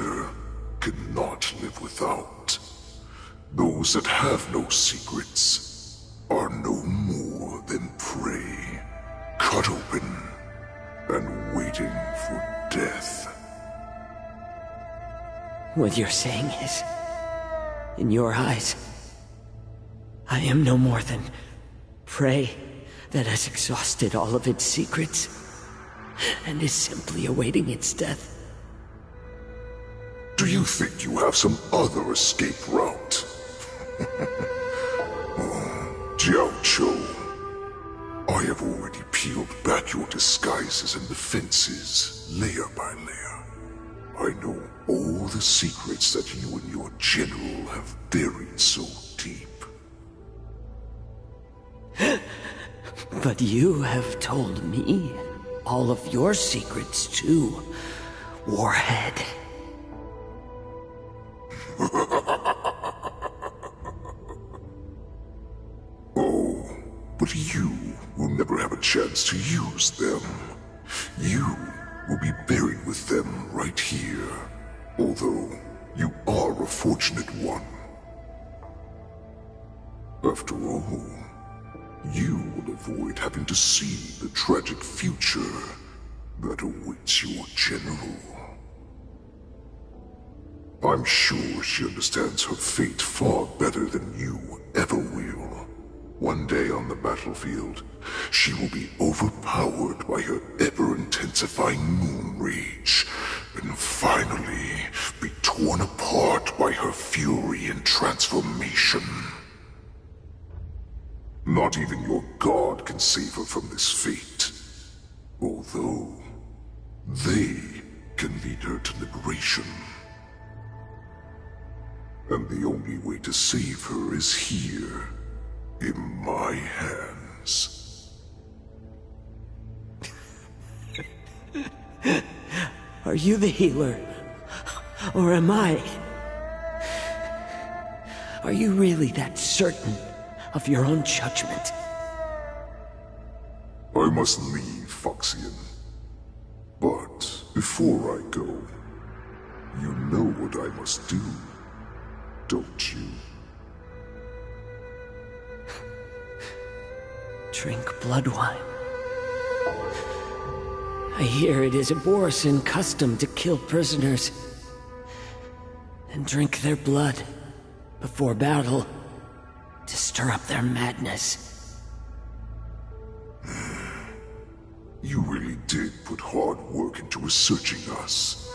healer cannot live without. Those that have no secrets are no more than prey, cut open and waiting for death. What you're saying is, in your eyes, I am no more than prey that has exhausted all of its secrets and is simply awaiting its death. Do you think you have some other escape route? Jiaocho, I have already peeled back your disguises and defenses, layer by layer. I know all the secrets that you and your general have buried so deep. But you have told me all of your secrets too, Warhead. Oh, but you will never have a chance to use them. You will be buried with them right here, although you are a fortunate one. After all, you will avoid having to see the tragic future that awaits your general. I'm sure she understands her fate far better than you ever will. One day on the battlefield, she will be overpowered by her ever-intensifying moon rage, and finally be torn apart by her fury and transformation. Not even your god can save her from this fate, although they can lead her to liberation. And the only way to save her is here, in my hands. Are you the healer? Or am I? Are you really that certain of your own judgment? I must leave, Foxian. But before I go, you know what I must do, don't you? Drink blood wine. I hear it is a Borisan custom to kill prisoners and drink their blood before battle to stir up their madness. You really did put hard work into researching us.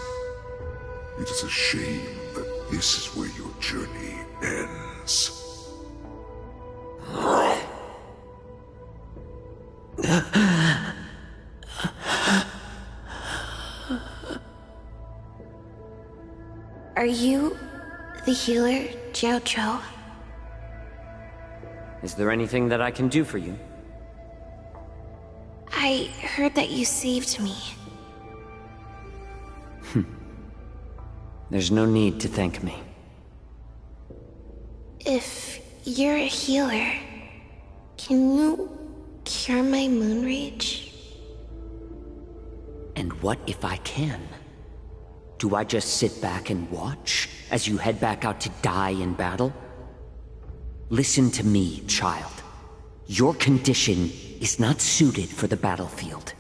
It is a shame that this is where your journey ends. Are you the healer, Jiaocho? Is there anything that I can do for you? I heard that you saved me. There's no need to thank me. If you're a healer, can you cure my moon rage? And what if I can? Do I just sit back and watch as you head back out to die in battle? Listen to me, child. Your condition is not suited for the battlefield.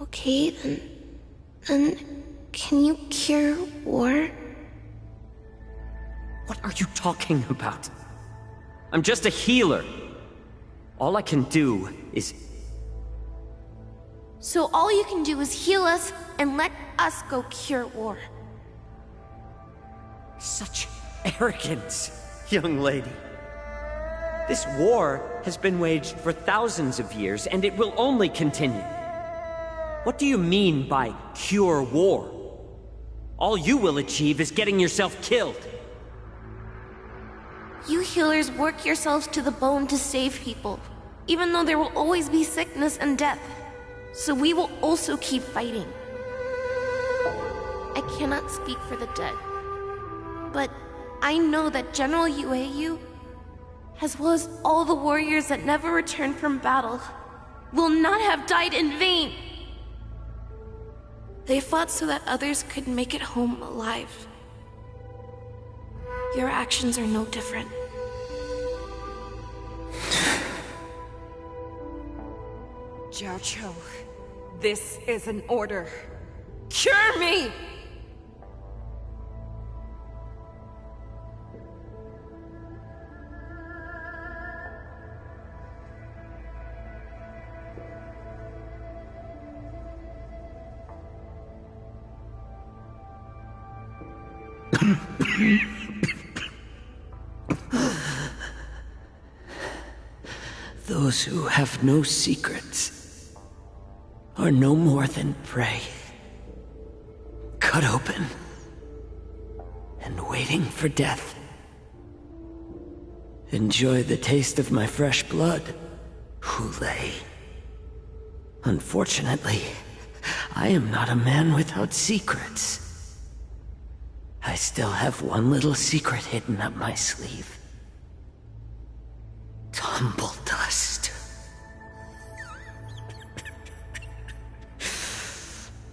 Okay, then can you cure war? What are you talking about? I'm just a healer. All I can do is... So all you can do is heal us and let us go cure war. Such arrogance, young lady. This war has been waged for thousands of years, and it will only continue. What do you mean by cure war? All you will achieve is getting yourself killed. You healers work yourselves to the bone to save people, even though there will always be sickness and death. So we will also keep fighting. I cannot speak for the dead, but I know that General Yueyu, as well as all the warriors that never returned from battle, will not have died in vain. They fought so that others could make it home alive. Your actions are no different. Jiaoqiu, this is an order. Cure me! Those who have no secrets are no more than prey, cut open and waiting for death. Enjoy the taste of my fresh blood, Hulei. Unfortunately, I am not a man without secrets. I still have one little secret hidden up my sleeve. Tumble dust.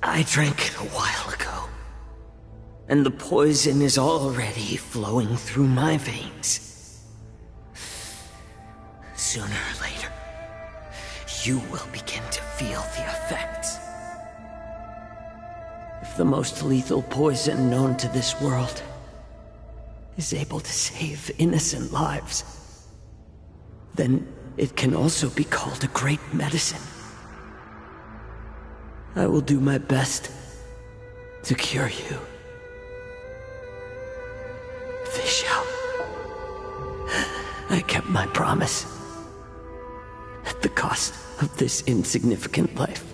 I drank it a while ago, and the poison is already flowing through my veins. Sooner or later, you will begin to feel the effects. If the most lethal poison known to this world is able to save innocent lives, then it can also be called a great medicine. I will do my best to cure you. Fish out. I kept my promise. At the cost of this insignificant life.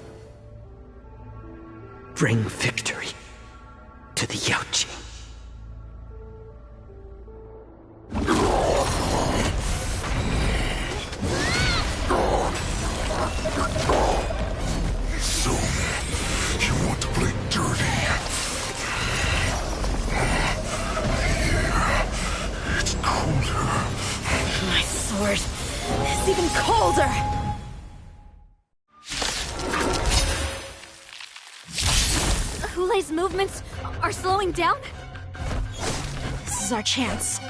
Bring victory to the Yaoqing. So, you want to play dirty? Yeah, it's colder. My sword is even colder! Hulei's movements are slowing down? This is our chance.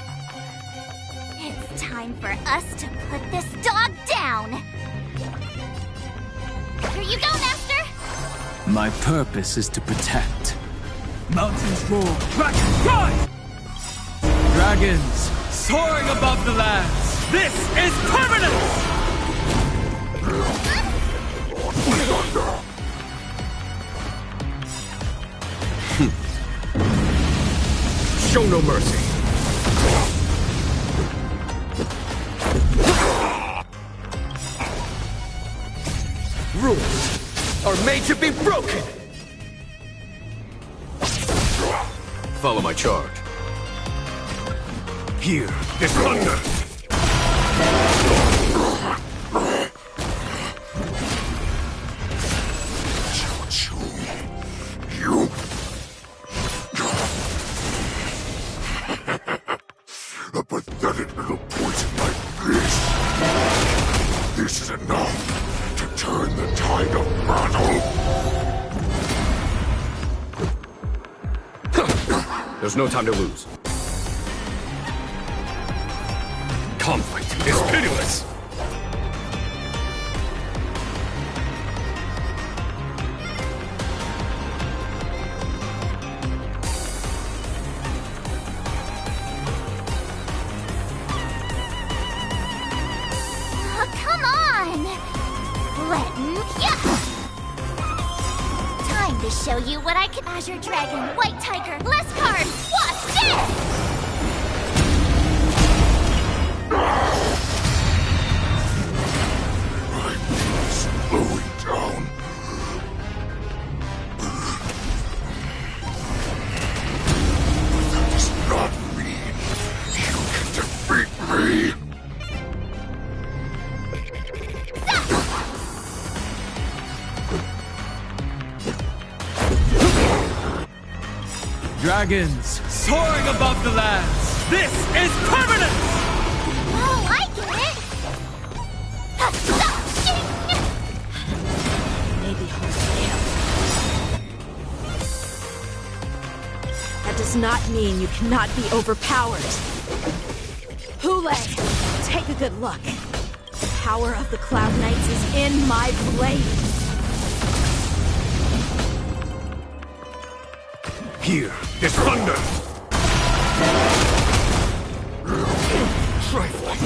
It's time for us to put this dog down! Here you go, Master! My purpose is to protect. Mountains roar, dragons rise! Dragons soaring above the lands. This is permanence! Show no mercy. Rules are made to be broken. Follow my charge. Here is thunder. You? A pathetic little poison like this. This is enough to turn the tide of battle. There's no time to lose. Conflict is pitiless. Come on! Time to show you what I can. Azure Dragon, White Tiger, less cards! Watch this! Slowing down. But that does not mean you can defeat me. Dragons soaring above the lands. This is permanence! Oh, I get it! Maybe Hosea. does not mean you cannot be overpowered. Hule, take a good look. The power of the Cloud Knights is in my blade. Here is thunder! Trifling!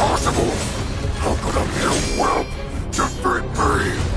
Impossible! How could a mere whelp defeat me?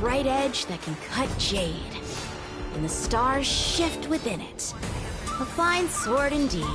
Bright edge that can cut jade, and the stars shift within it. A fine sword indeed.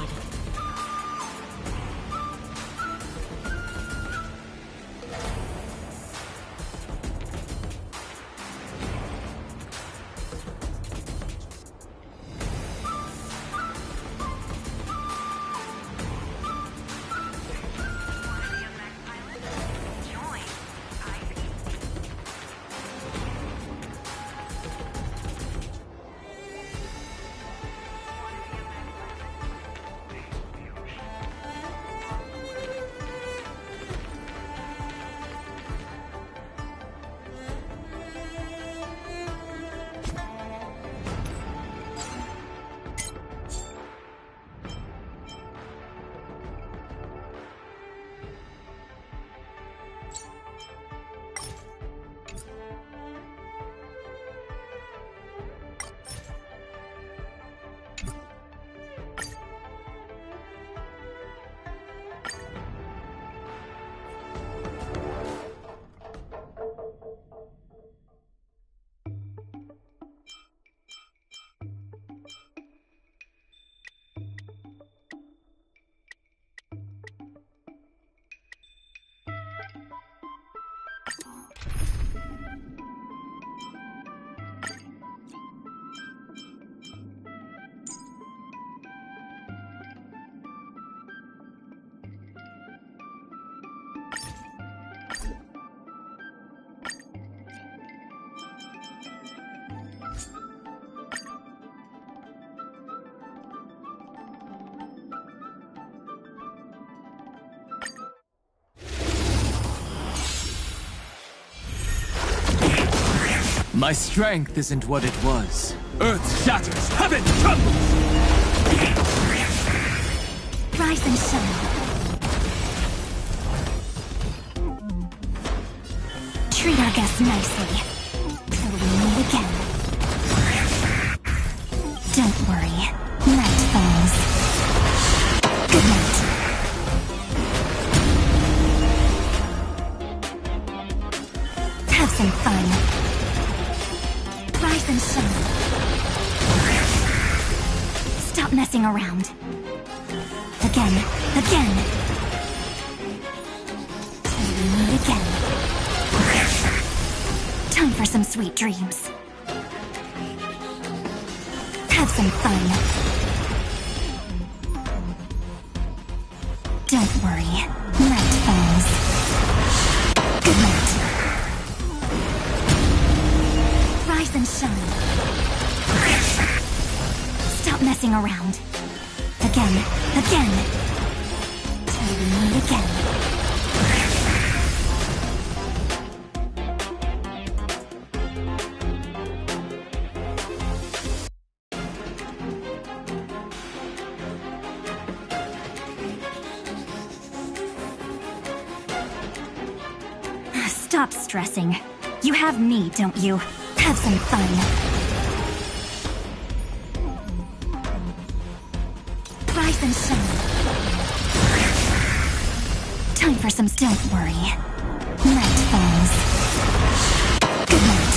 My strength isn't what it was. Earth shatters, heaven trembles! Rise and shine. Treat our guests nicely, till we meet again. Don't worry, night falls. Good night. Have some fun. Rise and shine. Stop messing around. Again. Till we meet again. Time for some sweet dreams. Have some fun. Don't worry, night falls. Good night. Rise and shine. Stop messing around. Again. Till we meet again. Stop stressing. You have me, don't you? Have some fun. Rise and shine. Time for some. Don't worry. Night falls. Good night.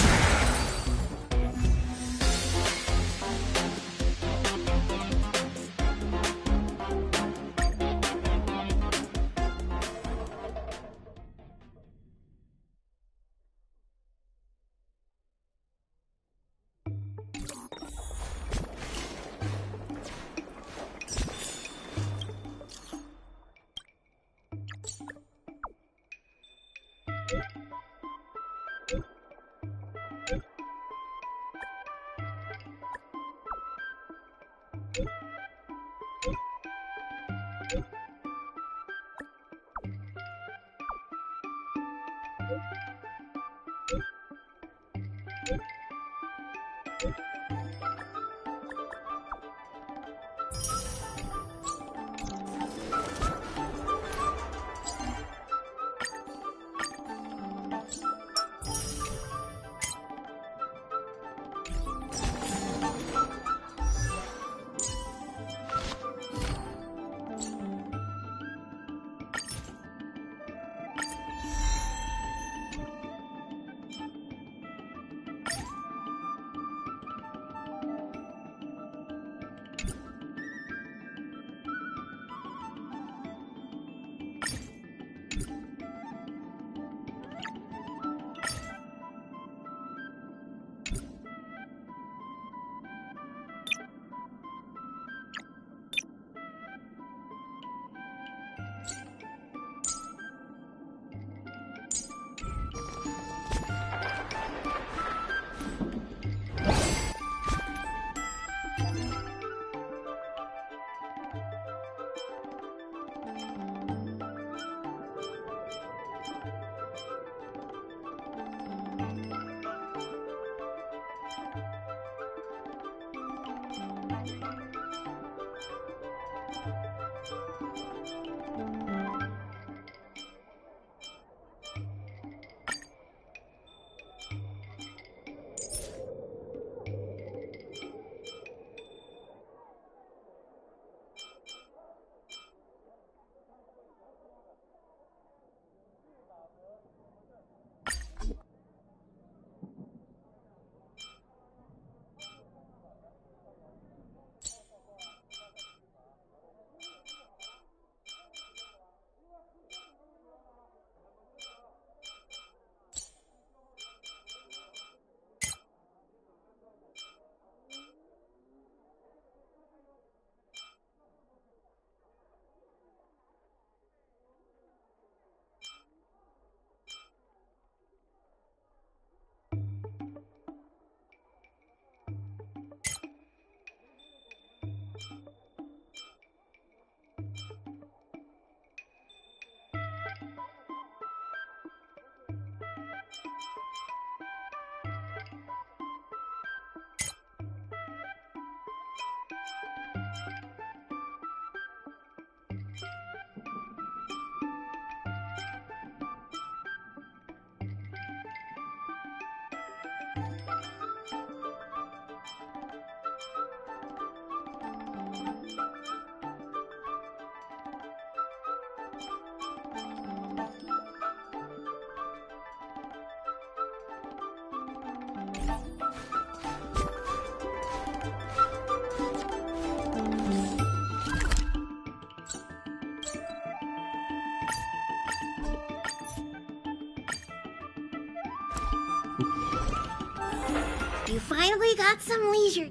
You finally got some leisure.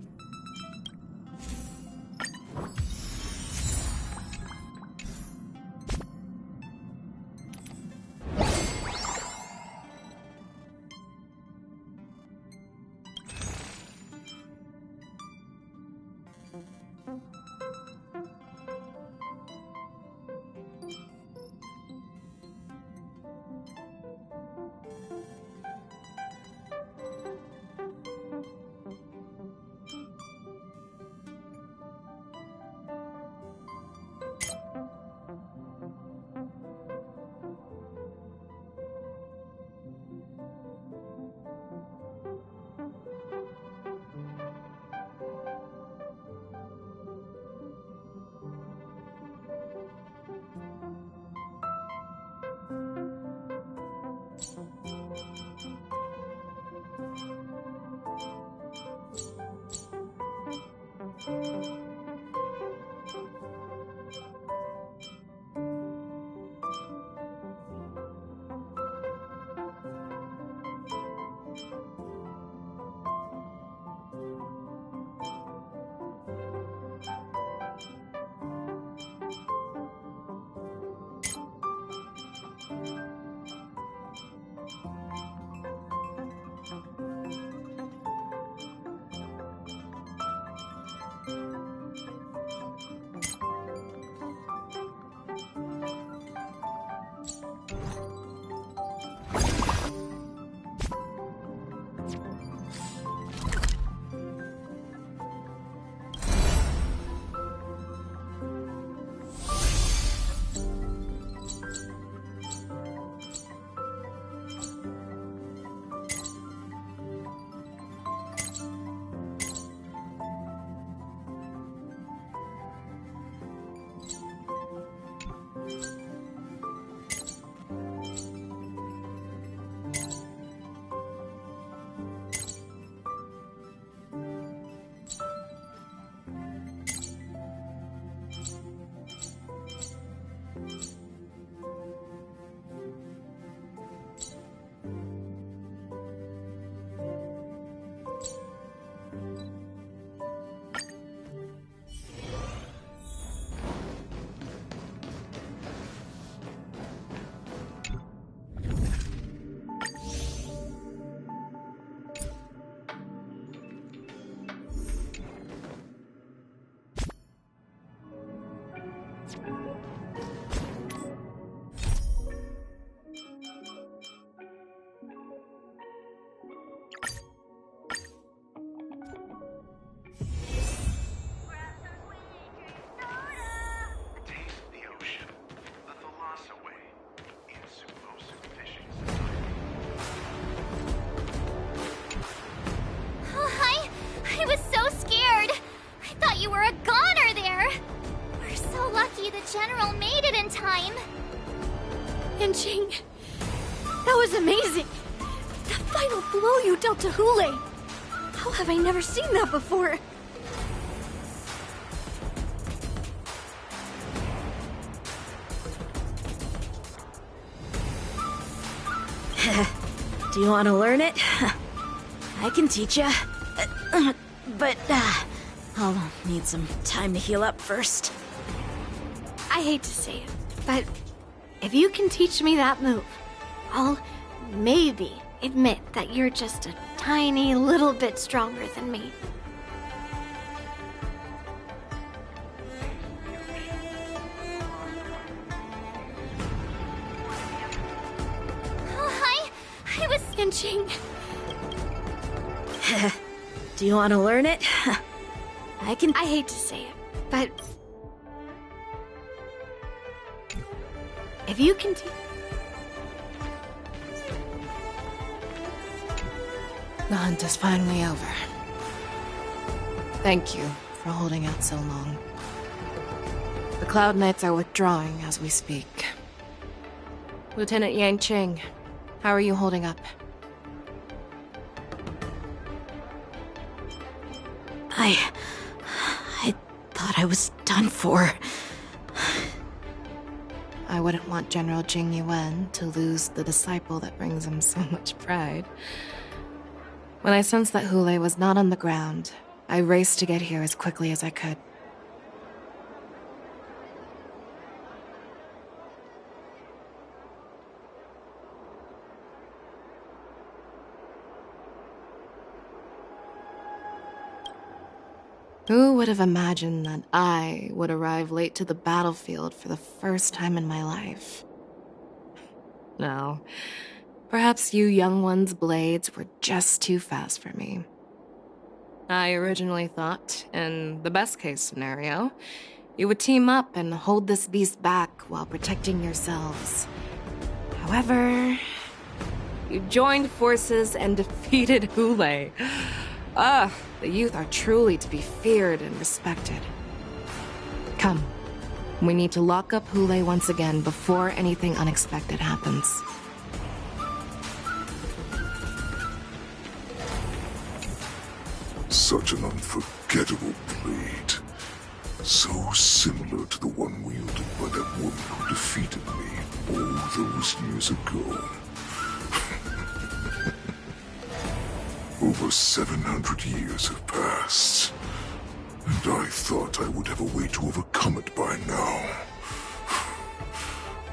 Yanqing, that was amazing! That final blow you dealt to Hule! How have I never seen that before? Do you want to learn it? I can teach you. But, I'll need some time to heal up first. I hate to say it, but if you can teach me that move, I'll maybe admit that you're just a tiny little bit stronger than me. I was... Yanqing. Do you want to learn it? I hate to say it, but if you can The hunt is finally over. Thank you for holding out so long. The Cloud Knights are withdrawing as we speak. Lieutenant Yanqing, how are you holding up? I thought I was done for. I wouldn't want General Jing Yuan to lose the disciple that brings him so much pride. When I sensed that Hule was not on the ground, I raced to get here as quickly as I could. Who would have imagined that I would arrive late to the battlefield for the first time in my life? No. Perhaps you young ones' blades were just too fast for me. I originally thought, in the best-case scenario, you would team up and hold this beast back while protecting yourselves. However, you joined forces and defeated Hule. The youth are truly to be feared and respected. Come, we need to lock up Hule once again before anything unexpected happens. Such an unforgettable blade. So similar to the one wielded by that woman who defeated me all those years ago. Over 700 years have passed, and I thought I would have a way to overcome it by now.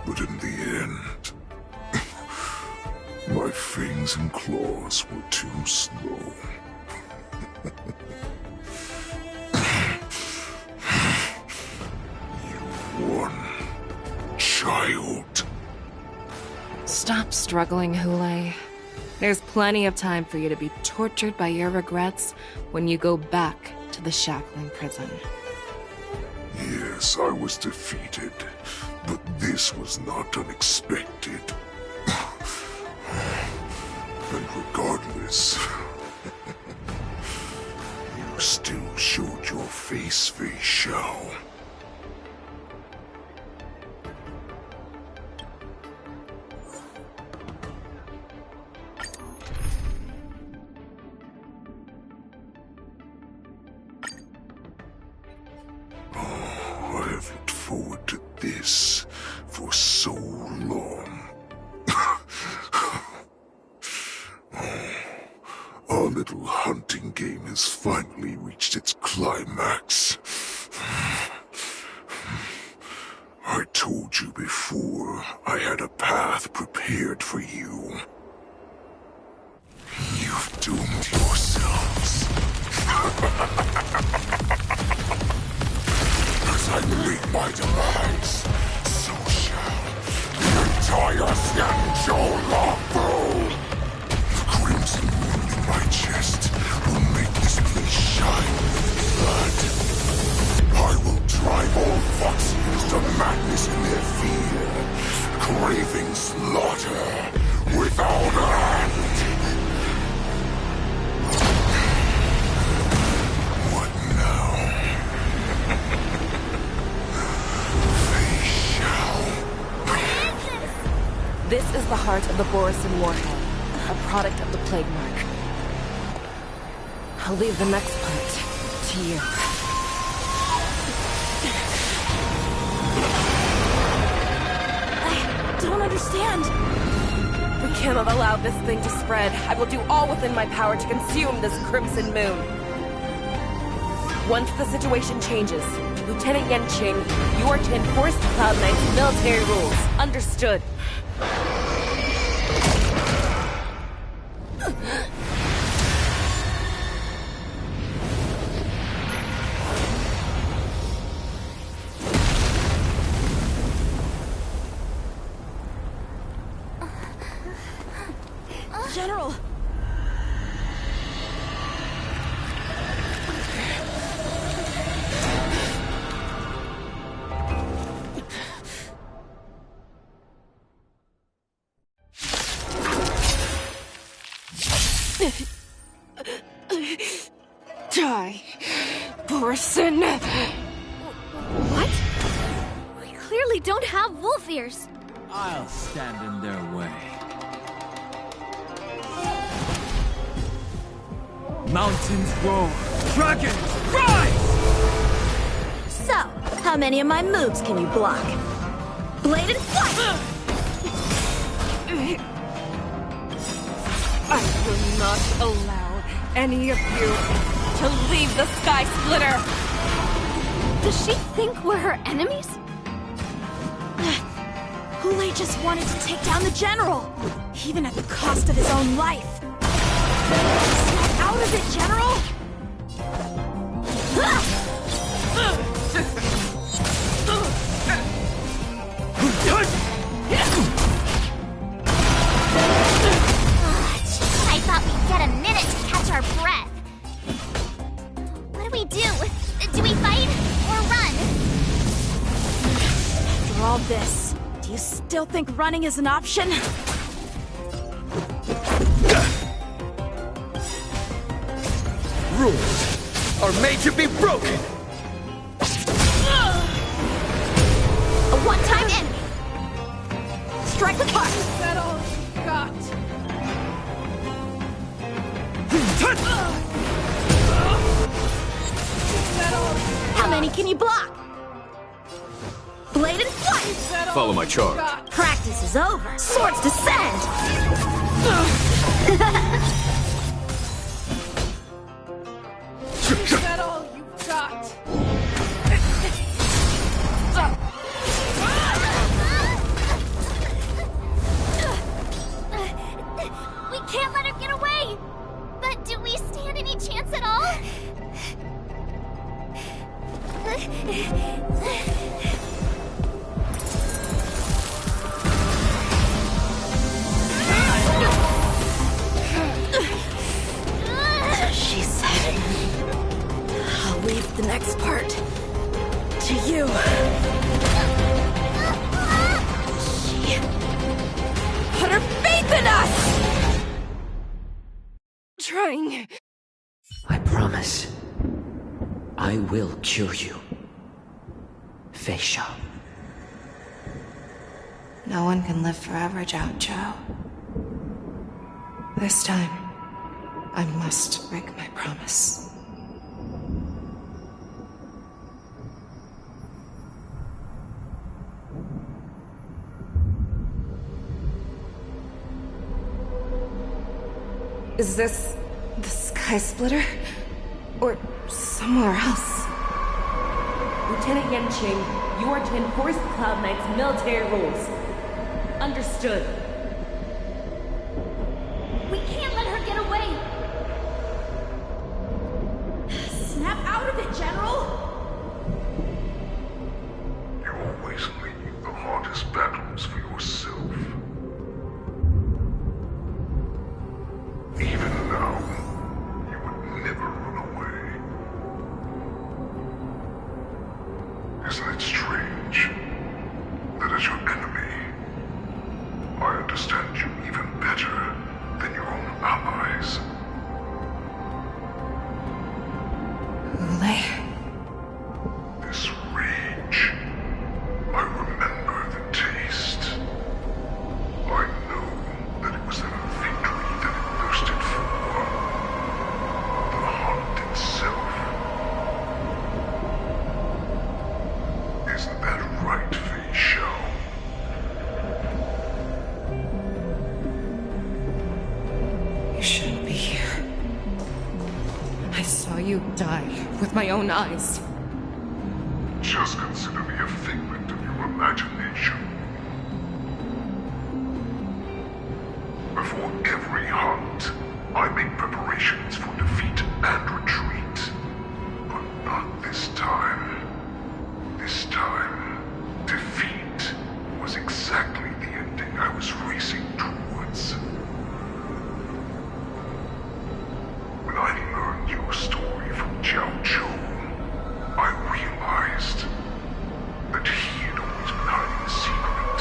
But in the end, my fangs and claws were too slow. You won, child. Stop struggling, Hule. There's plenty of time for you to be tortured by your regrets when you go back to the shackling prison. Yes, I was defeated, but this was not unexpected. And regardless, you still showed your face, Fei Xiao. I have looked forward to this for so long. Our little hunting game has finally reached its climax. I told you before, I had a path prepared for you. You've doomed yourselves. As I meet my demise, so shall the entire Xianzhou Longbow. The crimson wound in my chest will make this place shine with blood. I will drive all Foxians to madness in their fear, craving slaughter without end. What now? Fei Xiao. This is the heart of the Borisin Warhead, a product of the Plague Mark. I'll leave the next part to you. I don't understand. We cannot allow this thing to spread. I will do all within my power to consume this Crimson Moon. Once the situation changes, Lieutenant Yenqing, you are to enforce the Cloud Knight's military rules. Understood. General! Die, Borisin! What? We clearly don't have wolf ears. I'll stand in their way. Mountains roar, dragons rise! So, how many of my moves can you block? Blade and flight! I will not allow any of you to leave the Sky Splitter! Does she think we're her enemies? Hule just wanted to take down the general, even at the cost of his own life. Snap out of it, General! I thought we'd get a minute to catch our breath. What do we do? Do we fight or run? After all this, do you still think running is an option? Rules are made to be broken! A one-time enemy! Strike with heart! Is that all you got? How many can you block? Blade and flight! Follow my charge. Practice is over. Swords descend! Is that all you've got? We can't let her get away! But do we stand any chance at all? She said, I'll leave the next part to you. She put her faith in us! Trying. I promise. I will cure you. Feisha. No one can live forever, Zhao Zhao. This time, I must break my promise. Is this the Sky Splitter? Or somewhere else? Lieutenant Yenqing, you are to enforce the Cloud Knight's military rules. Understood. We can't let her get away! Snap out of it, General! You always leave the hardest battles for yourself. Even now, you would never run away. Isn't it strange that as your enemy, I understand you even better than your own ally? die with my own eyes. Just consider me a figment of your imagination. Before every hunt, I make preparations for defeat and retreat. But not this time. This time, defeat was exactly the ending I was racing towards. When I learned your story from Jiao Zhou, I realized that he had always been hiding a secret,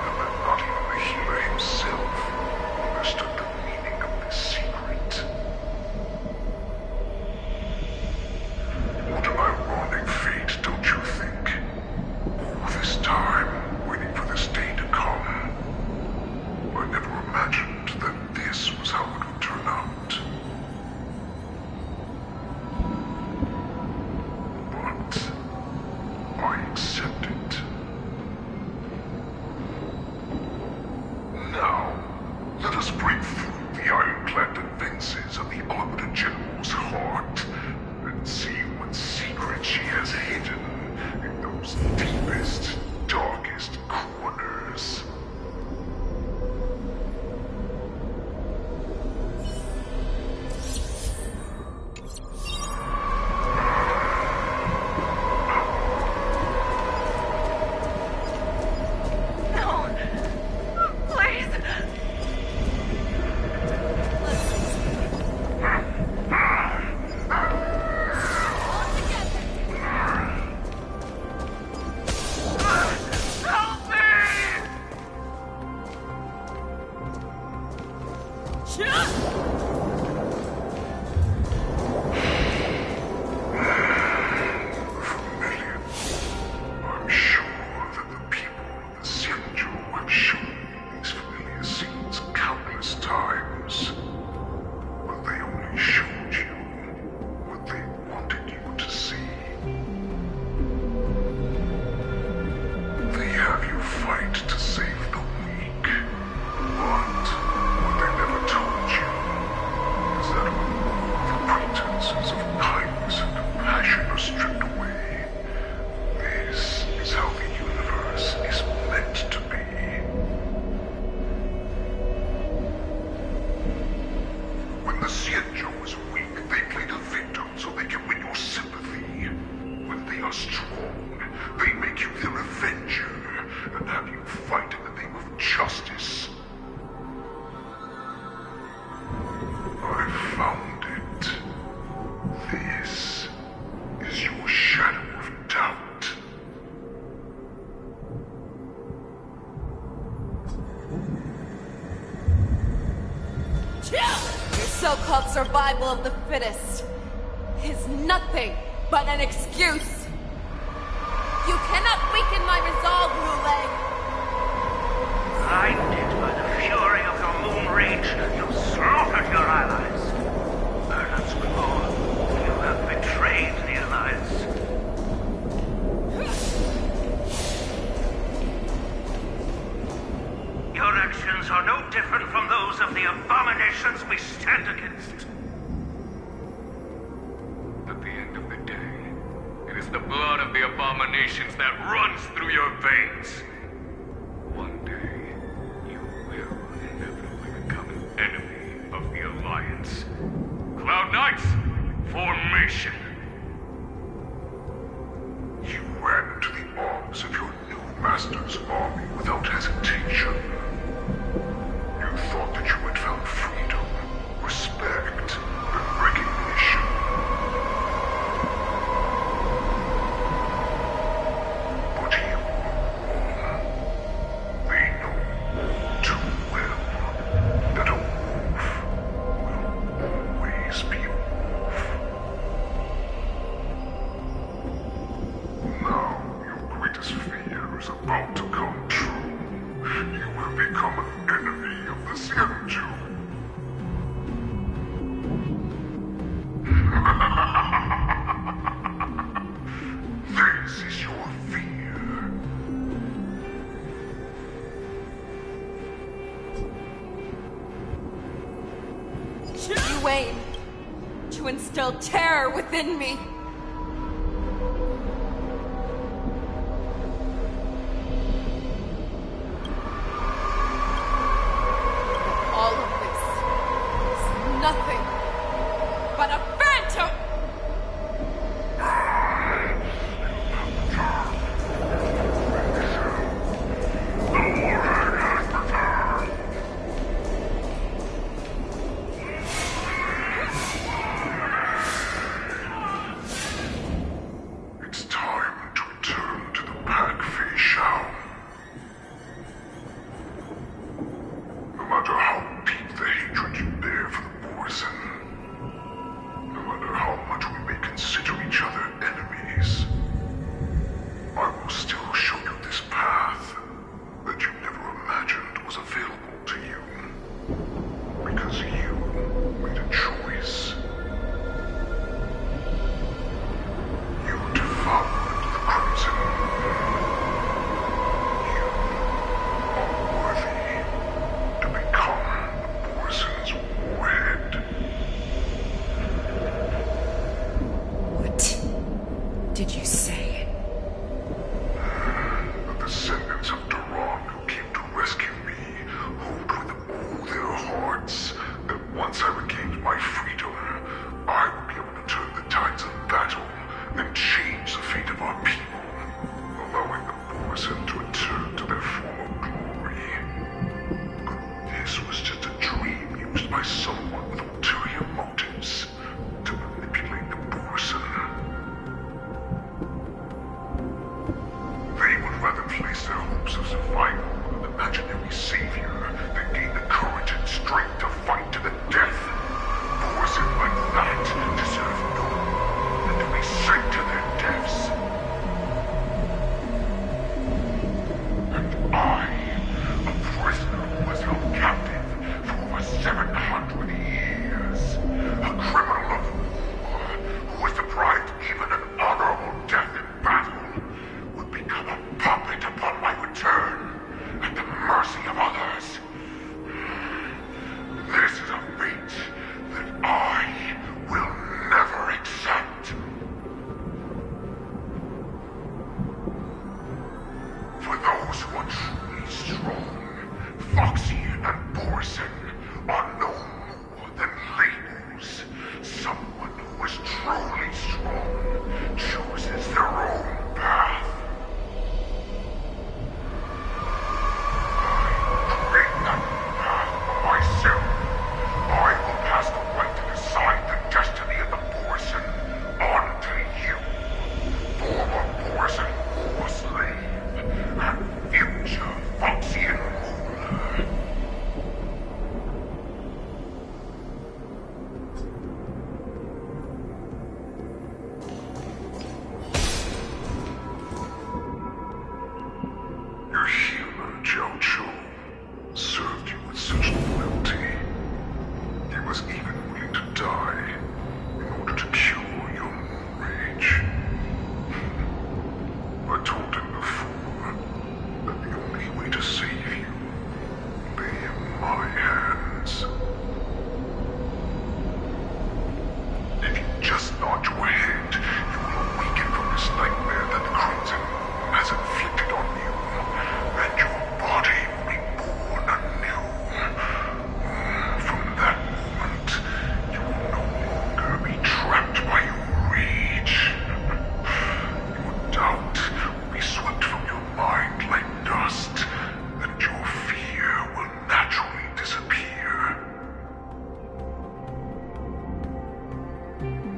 and that not even the healer himself understood the meaning of this secret. What an ironic fate, don't you think? All this time, waiting for this day to come. I never imagined that this was how it would turn out. I accept it. Now, let us break through the ironclad defenses of the Arbiter General's heart and see what secret she has hidden in those deepest, darkest corners. So-called survival of the fittest is nothing but an excuse. You cannot weaken my resolve, Lulei. Blinded by the fury of your moon rage, you slaughtered your allies. Bernard's claw, you have betrayed the Alliance. Your actions are no different from those of the abominations we stand against. At the end of the day, it is the blood of the abominations that runs through your veins. One day, you will inevitably become an enemy of the Alliance. Cloud Knights, formation! You ran into the arms of your new master's army without hesitation. You thought that you had found freedom, respect, and recognition. But you were wrong. They know too well that a wolf will always be a wolf. Now your greatest fear is about to come true. You will become an enemy of the Xianzhu. This is your fear. You aim to to instill terror within me. All of this is nothing but a phantom! It's time to return to the pack Fei Shao. No matter how deep the hatred you bear for the Borson, no matter how much we may consider each other enemies, I will still show you this path that you never imagined was available to you. Because you made a choice. You devoured the Crimson. You are worthy to become the Borson's warhead. What did you say? The descendants of Duran who came to rescue me hoped with all their hearts that once I regained my freedom, I would be able to turn the tides of battle and change the fate of our people, allowing the Borson to return to their former glory. But this was just a dream used by someone with ulterior motives to manipulate the Borson. They would rather place their hopes of survival on an imaginary savior than gain the courage and strength to fight to the death. Borson like that deserve no more than to be sent to their deaths. And I, a prisoner who was held captive for over 700 years, a criminal of war who was deprived even an honorable death in battle, would become a puppet upon my return, at the mercy of others. This is a fate that I will never accept. For those who are truly strong, Foxy and Borson are no more than labels. Someone who is truly strong chooses their own path. I create that path for myself. I will pass the right to decide the destiny of the Borson on to you, former Borson war slave, and future Foxian ruler. Your healer, Jiao Chu, served you with such loyalty. He was even willing to die in order to cure your moon rage. I told him before that the only way to save you lay in my hands. If you just nod your head, you will awaken from this nightmare that the Crimson Moon has inflicted on you, and your body will be born anew. From that moment, you will no longer be trapped by your rage. Your doubt will be swept from your mind like dust, and your fear will naturally disappear.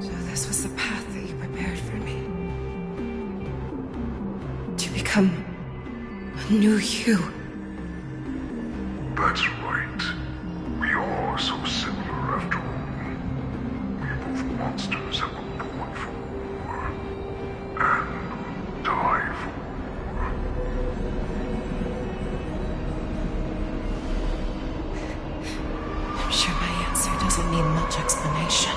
So this was the path that you prepared for me. To become a new you. That's right. We are so similar after all. We are both monsters that were born for war, and will die for war. I'm sure my answer doesn't need much explanation.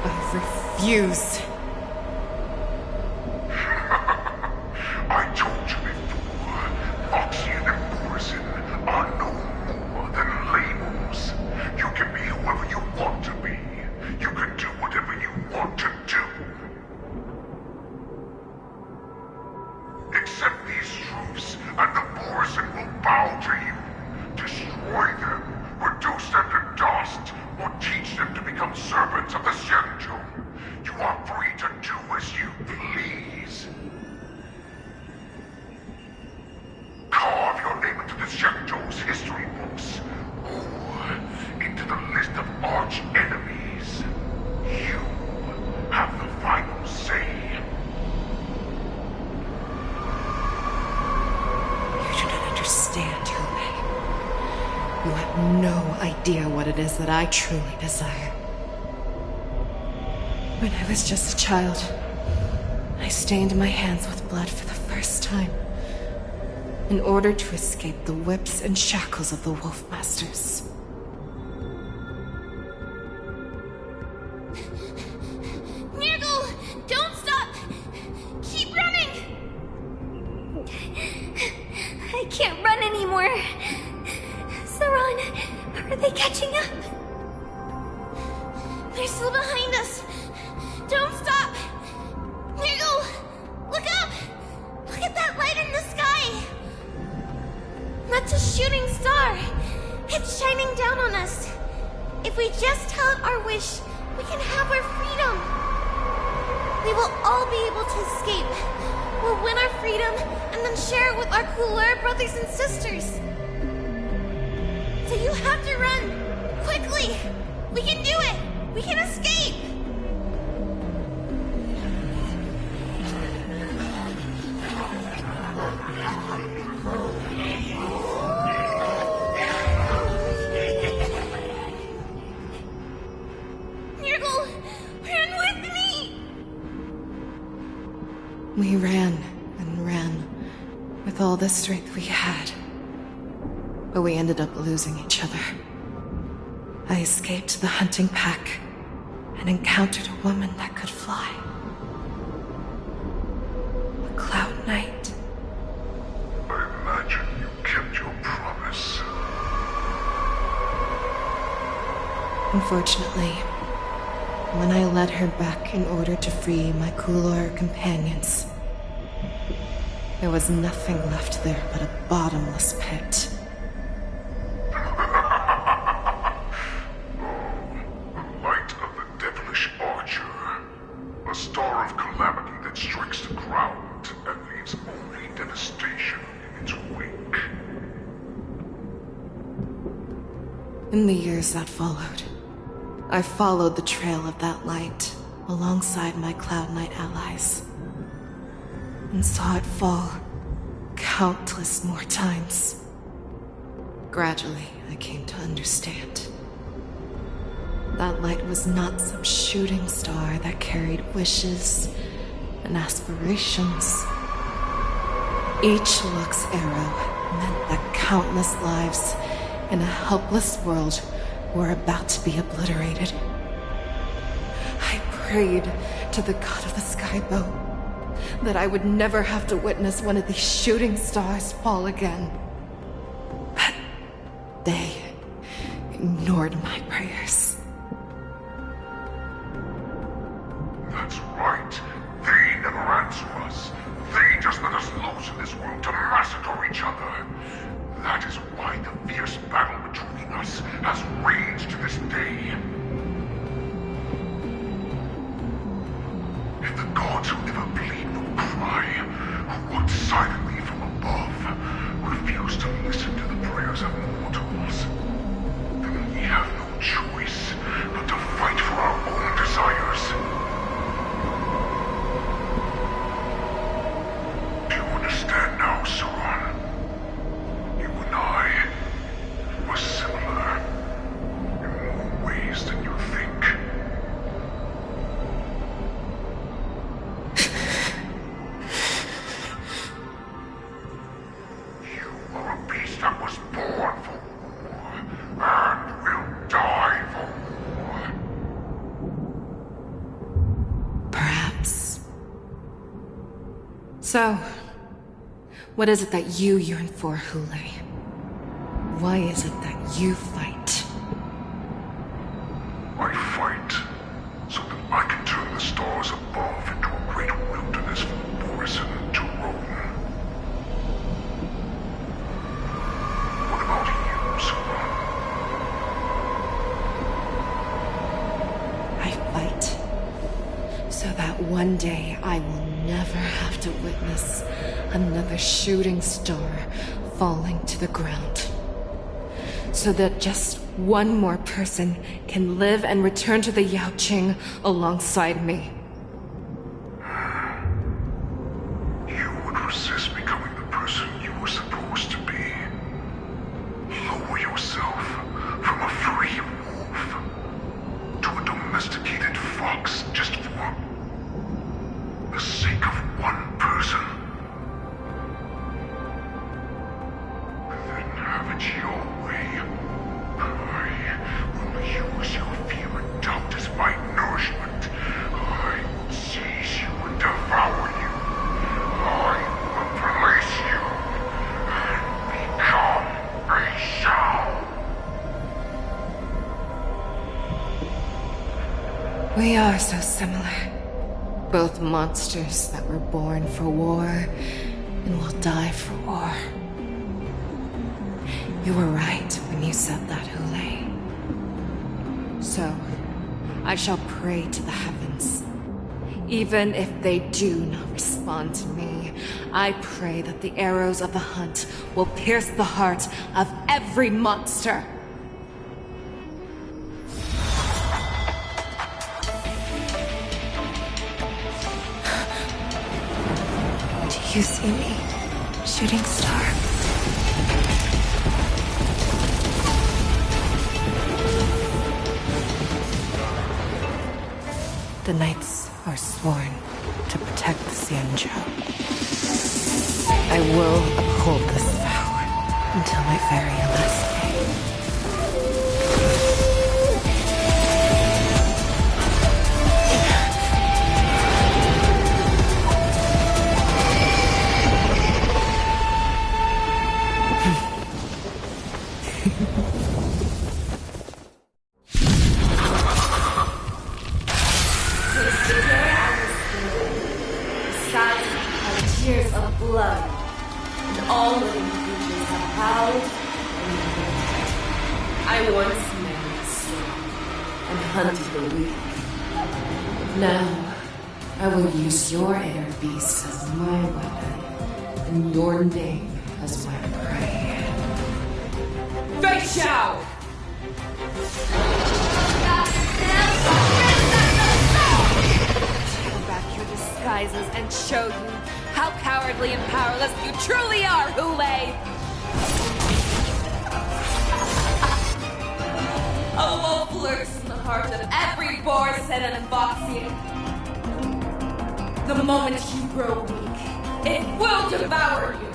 I refuse. I told you before, Foxy and Borson are no more than labels. You can be whoever you want to be. and the Borisin will bow to you. Destroy them, reduce them to dust, or teach them to become servants of the Xianzhou. You are free to do as you please. Carve your name into the Xianzhou's history books, or into the list of arch enemies. You have the final say. You do not understand, Hule. You have no idea what it is that I truly desire. When I was just a child, I stained my hands with blood for the first time, in order to escape the whips and shackles of the Wolf Masters. Nirgal, don't stop! Keep running! I can't run anymore. Saran, are they catching up? They're still behind us. Don't stop! Nirgal, look up! Look at that light in the sky! That's a shooting star. It's shining down on us. If we just tell it our wish, we can have our freedom. We will all be able to escape. We'll win our freedom and then share it with our cooler brothers and sisters. So you have to run. Quickly. We can do it. We can escape. Nirgal, run with me! We ran and ran with all the strength we had. But we ended up losing each other. I escaped the hunting pack and encountered a woman that could fly. A Cloud Knight. I imagine you kept your promise. Unfortunately, when I led her back in order to free my Kulor companions, there was nothing left there but a bottomless pit. In the years that followed, I followed the trail of that light alongside my Cloud Knight allies, and saw it fall countless more times. Gradually, I came to understand. That light was not some shooting star that carried wishes and aspirations. Each Lux's arrow meant that countless lives in a helpless world were about to be obliterated. I prayed to the god of the skyboat that I would never have to witness one of these shooting stars fall again. But they ignored my prayers. That's right. They never answer us. They just let us loose in this world to massacre each other. That is why the fierce battle between us has raged to this day. If the gods who never bleed nor cry, who watch silently from above, refuse to listen to the prayers of mortals, then we have no choice but to fight for our own desires. Do you understand now, Saran? You and I were similar in more ways than you think. You are a beast that was born for war, and will die for war. Perhaps. So, what is it that you yearn for, Hule? Why is it that you fight? I fight so that I can turn the stars above into a great wilderness for Borisin to roam. one day I will never have to witness another shooting star falling to the ground. So that just one more person can live and return to the Yaoqing alongside me. You would resist becoming the person you were supposed to be. Lower yourself from a free wolf to a domesticated fox just for the sake of one person. Then have it your way. I will use your fear and doubt as my nourishment. I will seize you and devour you. I will replace you and become a shell. We are so similar. Both monsters that were born for war and will die for war. You were right when you said that, Hule. So, I shall pray to the heavens. Even if they do not respond to me, I pray that the arrows of the hunt will pierce the heart of every monster. Do you see me, shooting star? The knights are sworn to protect the Xianzhou. I will uphold this vow until my very last day. Your inner beast as my weapon, and your name as my prey. Fei Xiao! Tear back your disguises and show you how cowardly and powerless you truly are, Hule! A wolf lurks in the heart of every Borsen and Foxian. The moment you grow weak, it will devour you!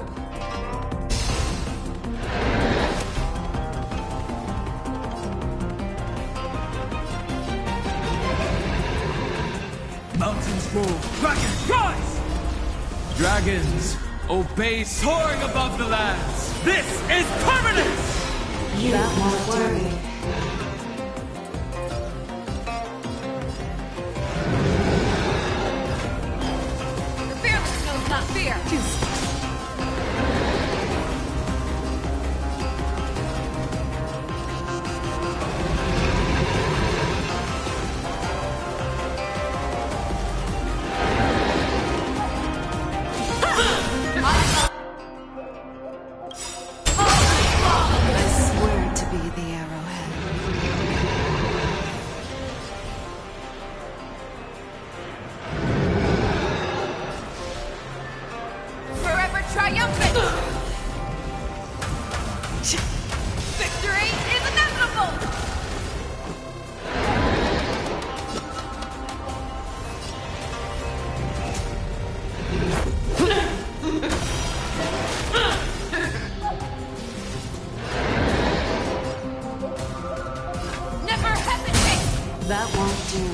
Mountains roar, dragons rise! Dragons, obey soaring above the lands! This is permanence! You won't worry. Fear. I swear to be the arrowhead. Forever triumphant! Victory is inevitable! Never hesitate! That won't do.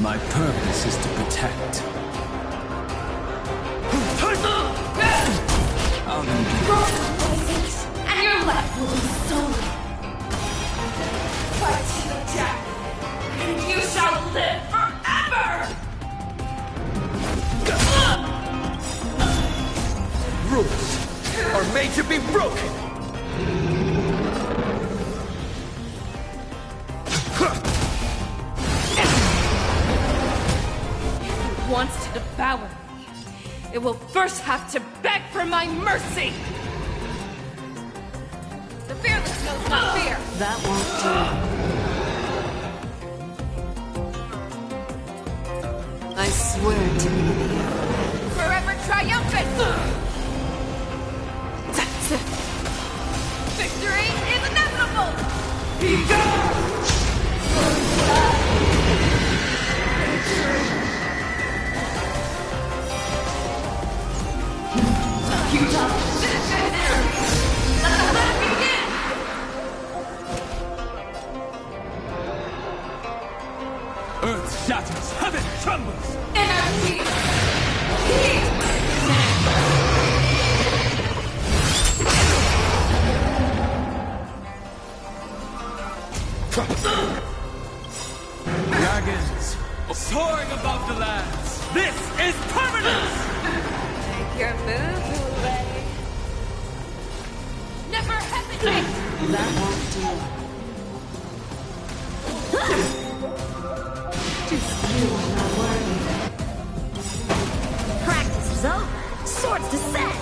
My purpose is to protect. And your life will be stolen. Fight to the death, and you shall live forever! Rules are made to be broken! devour me, it will first have to beg for my mercy! The fearless knows not fear! That won't do. I swear to you. Forever triumphant! Victory is inevitable! Earth shatters, heaven trembles! Energy! Dragons, soaring above the lands! This is permanence! Make your move, Hule. Never hesitate! That won't do. Just you are not worthy. Practice is over. Swords to set.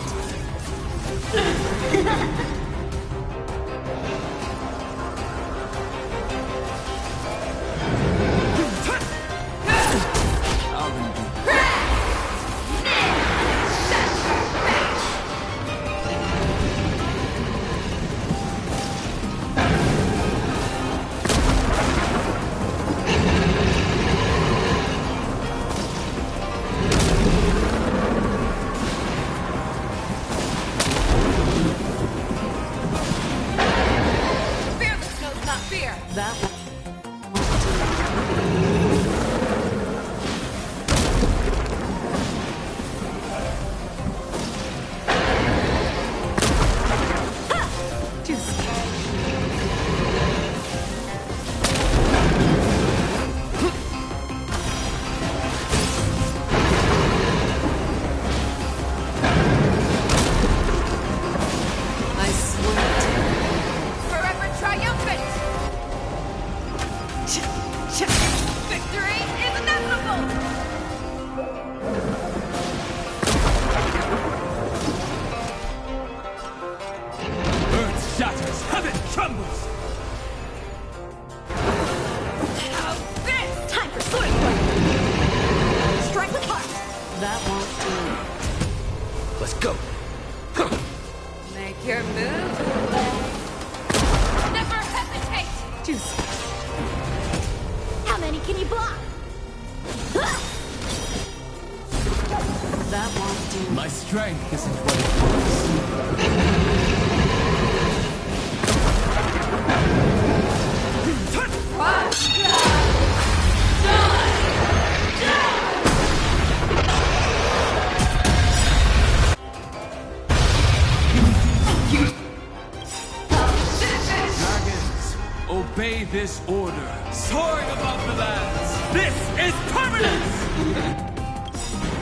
Obey this order. Soaring above the lands. This is permanence!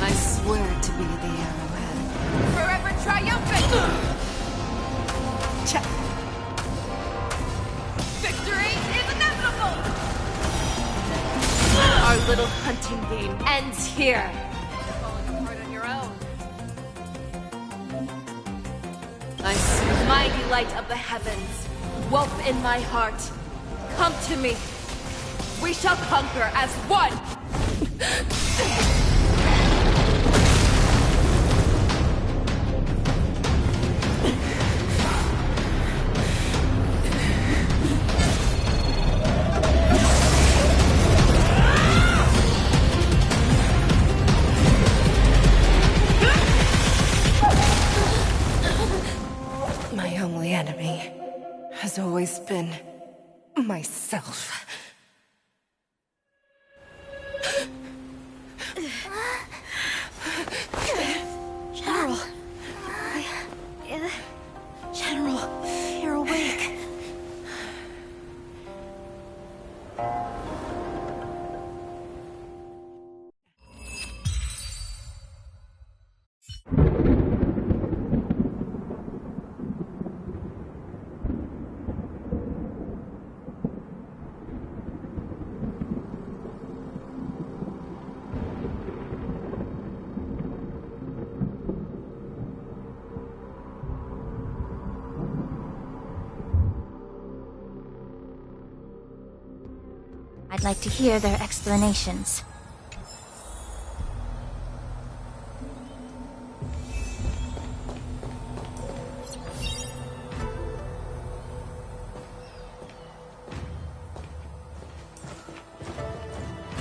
I swear to be the arrowhead. Forever triumphant! Victory is inevitable! Our little hunting game ends here. You're falling apart on your own. I see. Mighty light of the heavens, woke in my heart. Come to me. We shall conquer as one! My only enemy has always been myself. General. General, you're awake. I'd like to hear their explanations.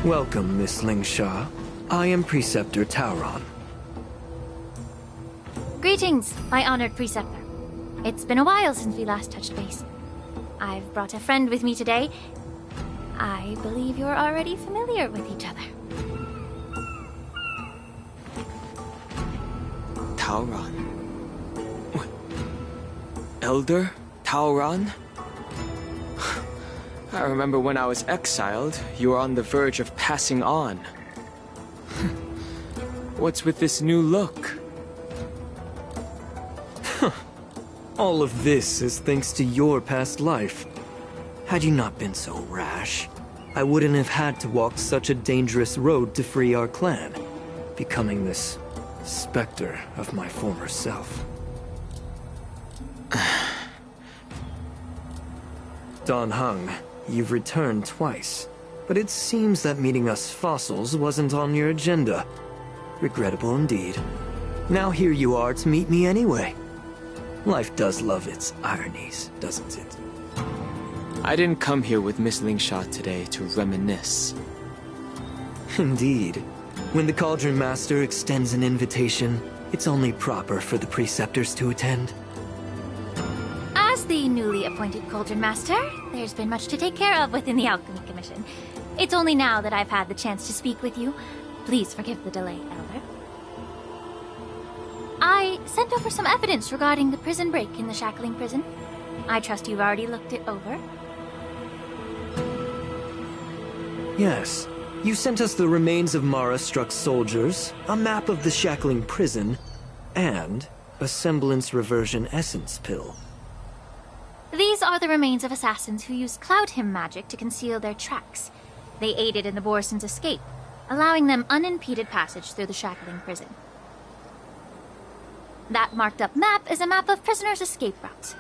Welcome, Miss Lingsha. I am Preceptor Tauron. Greetings, my honored Preceptor. It's been a while since we last touched base. I've brought a friend with me today. I believe you're already familiar with each other. Tauron? What? Elder Tauron? I remember when I was exiled, you were on the verge of passing on. What's with this new look? All of this is thanks to your past life. Had you not been so rash, I wouldn't have had to walk such a dangerous road to free our clan, becoming this specter of my former self. Dan Heng, you've returned twice, but it seems that meeting us fossils wasn't on your agenda. Regrettable indeed. Now here you are to meet me anyway. Life does love its ironies, doesn't it? I didn't come here with Miss Lingsha today to reminisce. Indeed. When the Cauldron Master extends an invitation, it's only proper for the Preceptors to attend. As the newly appointed Cauldron Master, there's been much to take care of within the Alchemy Commission. It's only now that I've had the chance to speak with you. Please forgive the delay, Elder. I sent over some evidence regarding the prison break in the Shackling Prison. I trust you've already looked it over. Yes. You sent us the remains of Mara-struck soldiers, a map of the Shackling Prison, and a semblance reversion essence pill. These are the remains of assassins who used Cloud Hymn magic to conceal their tracks. They aided in the Borson's escape, allowing them unimpeded passage through the Shackling Prison. That marked-up map is a map of prisoners' escape routes.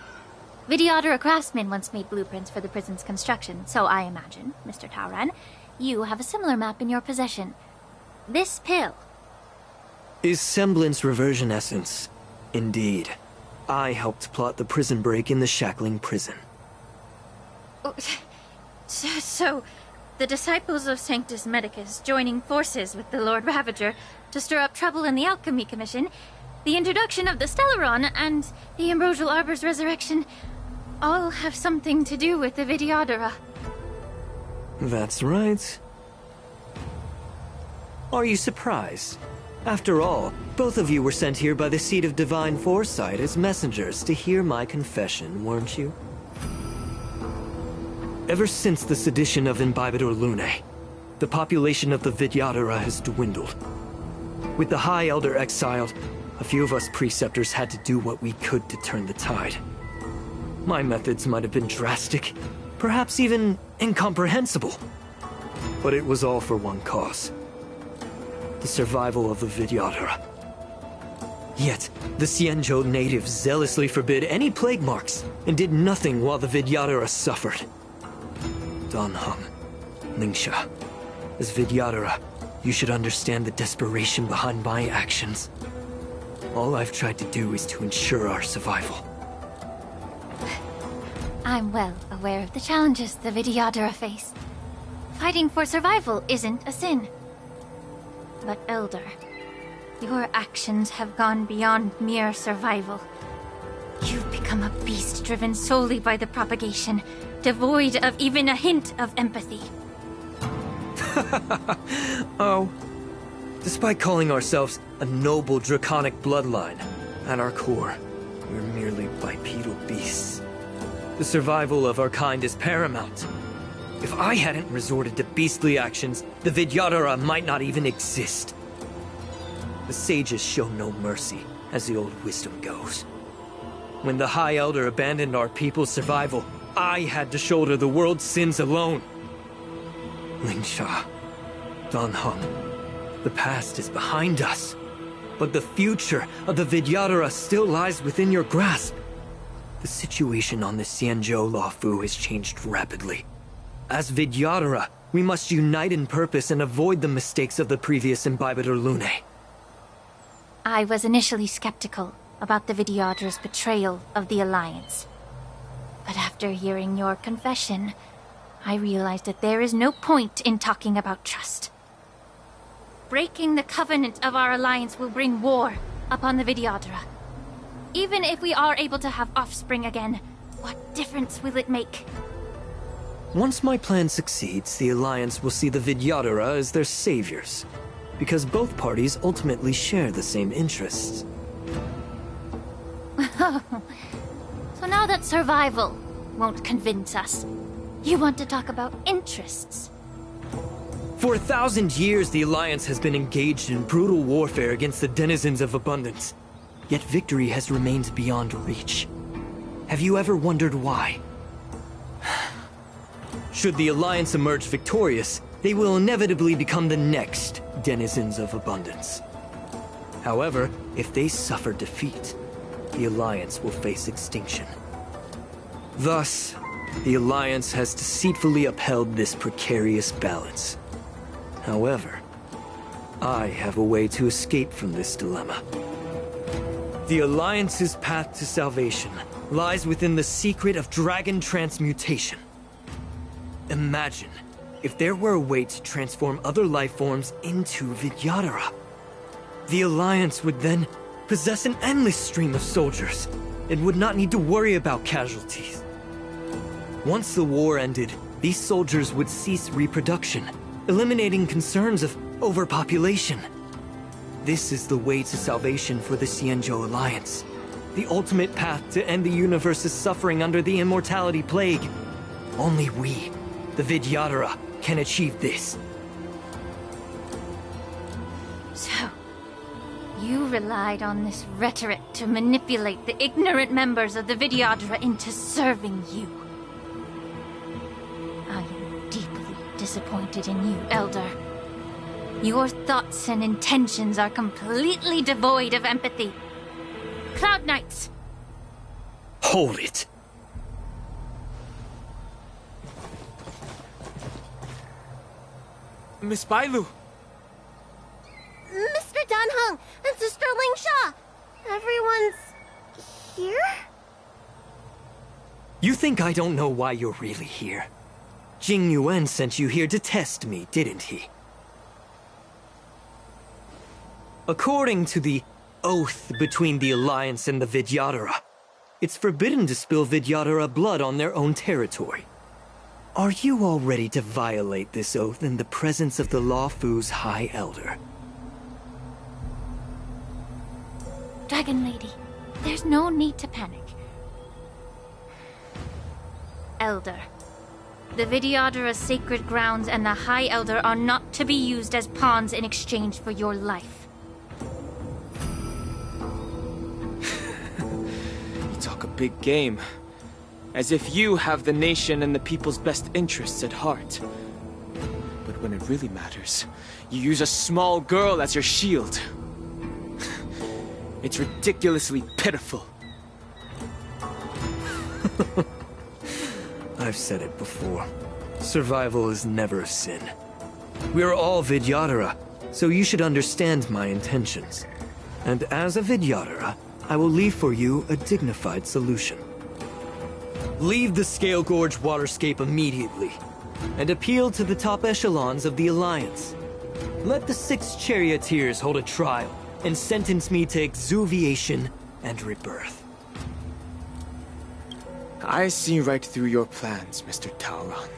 Vidyadhara craftsmen once made blueprints for the prison's construction, so I imagine, Mr. Tauron, you have a similar map in your possession. This pill is semblance reversion essence. Indeed. I helped plot the prison break in the Shackling Prison. So, the disciples of Sanctus Medicus joining forces with the Lord Ravager to stir up trouble in the Alchemy Commission, the introduction of the Stellaron, and the Ambrosial Arbor's resurrection all have something to do with the Vidyadhara. That's right. Are you surprised? After all, both of you were sent here by the Seat of Divine Foresight as messengers to hear my confession, weren't you? Ever since the sedition of Imbibitor Lunae, the population of the Vidyadhara has dwindled. With the High Elder exiled, a few of us Preceptors had to do what we could to turn the tide. My methods might have been drastic, perhaps even incomprehensible. But it was all for one cause. The survival of the Vidyadhara. Yet, the Xianzhou natives zealously forbid any plague marks, and did nothing while the Vidyadhara suffered. Dan Heng, Lingsha, as Vidyadhara, you should understand the desperation behind my actions. All I've tried to do is to ensure our survival. I'm well aware of the challenges the Vidyadhara face. Fighting for survival isn't a sin. But Elder, your actions have gone beyond mere survival. You've become a beast driven solely by the propagation, devoid of even a hint of empathy. Oh. Despite calling ourselves a noble draconic bloodline, at our core, we're merely bipedal beasts. The survival of our kind is paramount. If I hadn't resorted to beastly actions, the Vidyadhara might not even exist. The sages show no mercy, as the old wisdom goes. When the High Elder abandoned our people's survival, I had to shoulder the world's sins alone. Lingsha, Dan Heng, the past is behind us, but the future of the Vidyadhara still lies within your grasp. The situation on the Xianzhou Luofu has changed rapidly. As Vidyadhara, We must unite in purpose and avoid the mistakes of the previous Imbibitor Lunae. I was initially skeptical about the Vidyadhra's betrayal of the Alliance. But after hearing your confession, I realized that there is no point in talking about trust. Breaking the covenant of our alliance will bring war upon the Vidyadhra. Even if we are able to have offspring again, what difference will it make? Once my plan succeeds, the Alliance will see the Vidyadhra as their saviors, because both parties ultimately share the same interests. So now that survival won't convince us, you want to talk about interests? For 1,000 years, the Alliance has been engaged in brutal warfare against the denizens of abundance. Yet victory has remained beyond reach. Have you ever wondered why? Should the Alliance emerge victorious, they will inevitably become the next denizens of abundance. However, if they suffer defeat, the Alliance will face extinction. Thus, the Alliance has deceitfully upheld this precarious balance. However, I have a way to escape from this dilemma. The Alliance's path to salvation lies within the secret of dragon transmutation. Imagine if there were a way to transform other life forms into Vidyadhra. The Alliance would then possess an endless stream of soldiers and would not need to worry about casualties. Once the war ended, these soldiers would cease reproduction, eliminating concerns of overpopulation. This is the way to salvation for the Xianzhou Alliance. The ultimate path to end the universe's suffering under the immortality plague. Only we, the Vidyadhra, can achieve this. So, you relied on this rhetoric to manipulate the ignorant members of the Vidyadhra into serving you. I am deeply disappointed in you, Elder. Your thoughts and intentions are completely devoid of empathy. Cloud Knights! Hold it! Miss Bailu! Mr. Danheng and Sister Lingsha! Everyone's here? You think I don't know why you're really here? Jing Yuan sent you here to test me, didn't he? According to the oath between the Alliance and the Vidyadhra, it's forbidden to spill Vidyadhra blood on their own territory. Are you all ready to violate this oath in the presence of the Luofu's High Elder? Dragon Lady, there's no need to panic. Elder, the Vidyadhra's sacred grounds and the High Elder are not to be used as pawns in exchange for your life. You talk a big game. As if you have the nation and the people's best interests at heart. But when it really matters, you use a small girl as your shield. It's ridiculously pitiful. I've said it before. Survival is never a sin. We're all Vidyadhra, so you should understand my intentions. And as a Vidyadhra, I will leave for you a dignified solution. Leave the Scale Gorge waterscape immediately, and appeal to the top echelons of the Alliance. Let the 6 charioteers hold a trial, and sentence me to exuviation and rebirth. I see right through your plans, Mr. Talron.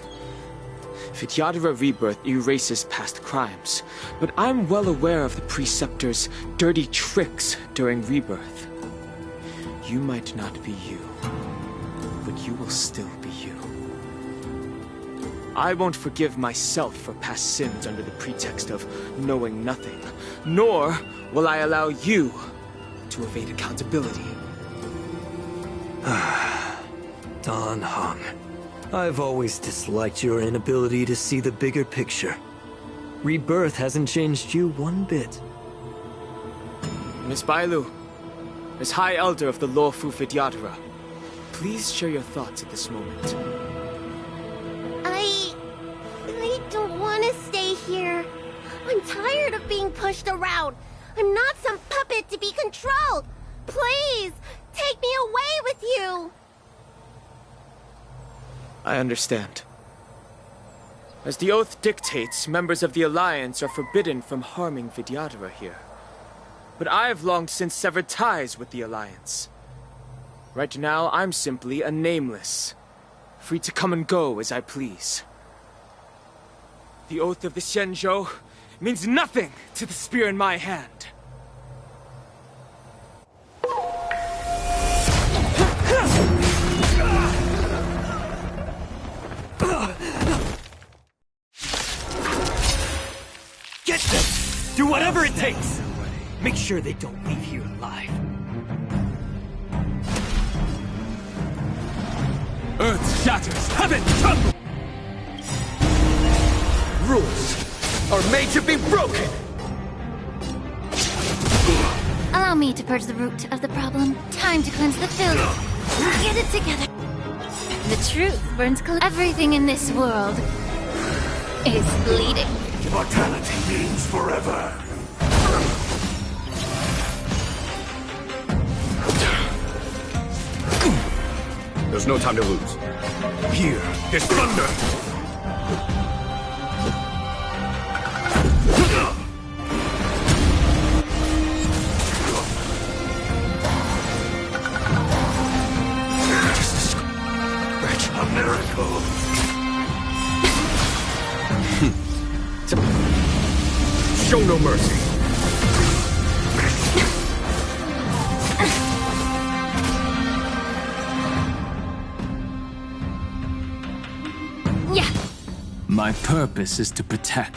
Vidyadhra rebirth erases past crimes, but I'm well aware of the Preceptor's dirty tricks during rebirth. You might not be you, but you will still be you. I won't forgive myself for past sins under the pretext of knowing nothing, nor will I allow you to evade accountability. Danheng, I've always disliked your inability to see the bigger picture. Rebirth hasn't changed you one bit. Miss Bailu, as High Elder of the Luofu Vidyadhra, please share your thoughts at this moment. I don't tired of being pushed around. I'm not some puppet to be controlled. Please, take me away with you. I understand. As the oath dictates, members of the Alliance are forbidden from harming Vidyadhara here. But I've long since severed ties with the Alliance. Right now, I'm simply a Nameless, free to come and go as I please. The oath of the Xianzhou means nothing to the spear in my hand. Get them! Do whatever it takes! Make sure they don't leave here alive. Earth shatters, heaven trembles! Rules are made to be broken! Allow me to purge the root of the problem. Time to cleanse the filth. Get it together. The truth burns everything in this world is bleeding. Immortality means forever. There's no time to lose. Here is thunder! A miracle! Show no mercy. Yeah. My purpose is to protect.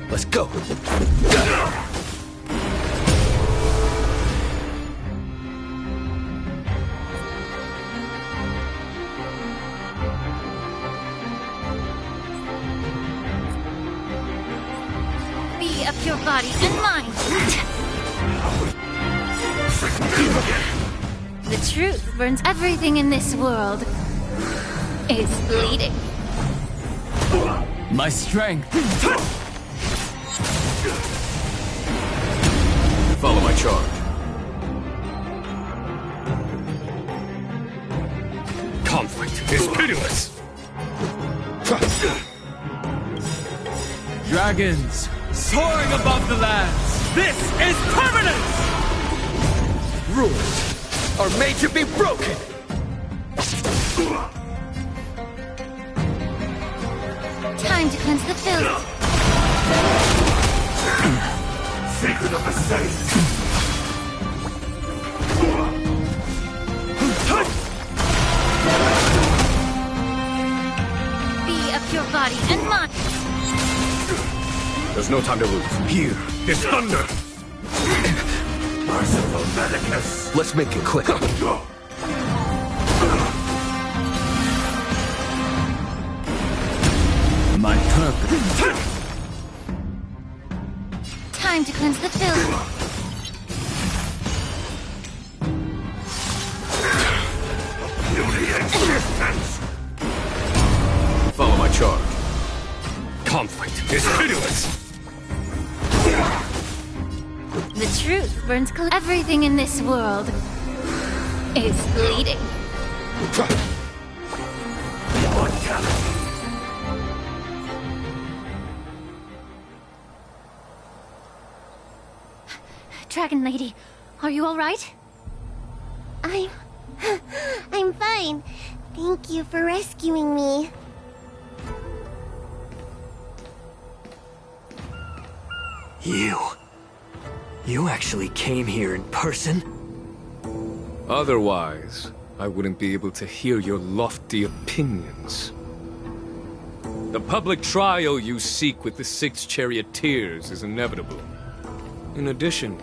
Let's go. Be of your body and mind. The truth burns everything in this world is bleeding. My strength. Follow my charge. Conflict is pitiless! Dragons, soaring above the lands. This is permanence! Rules are made to be broken! Time to cleanse the filth. Secret of the Saints! Be of your body and mind. There's no time to lose. Here is thunder! Merciful Medicus! Let's make it quick. My purpose. Time to cleanse the filth. Beauty existence! Follow my charge. Conflict is pitiless! The truth burns everything in this world is bleeding. Immortality! Dragon Lady, are you all right? I'm fine. Thank you for rescuing me. You actually came here in person? Otherwise, I wouldn't be able to hear your lofty opinions. The public trial you seek with the 6 charioteers is inevitable. In addition,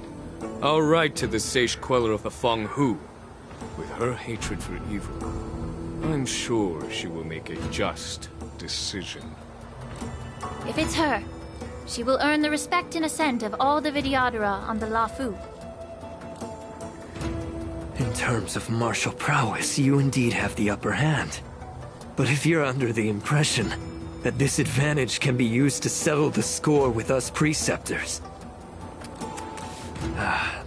I'll write to the sage queller of the Feng Hu. With her hatred for evil, I'm sure she will make a just decision. If it's her, She will earn the respect and assent of all the Vidyadhara on the Lafu. In terms of martial prowess, you indeed have the upper hand. But if you're under the impression that this advantage can be used to settle the score with us preceptors,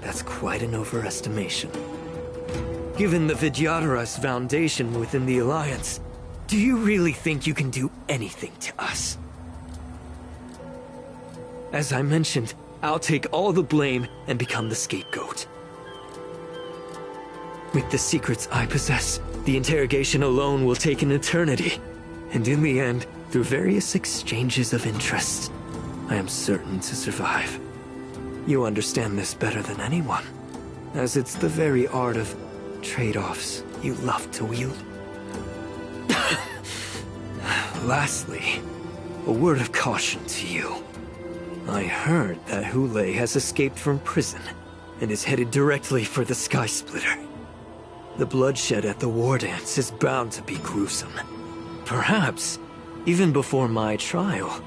that's quite an overestimation. Given the Vidyadhara's foundation within the Alliance, do you really think you can do anything to us? As I mentioned, I'll take all the blame and become the scapegoat. With the secrets I possess, the interrogation alone will take an eternity. And in the end, through various exchanges of interest, I am certain to survive. You understand this better than anyone, as it's the very art of trade-offs you love to wield. Lastly, a word of caution to you. I heard that Hule has escaped from prison and is headed directly for the Sky Splitter. The bloodshed at the war dance is bound to be gruesome. Perhaps, even before my trial,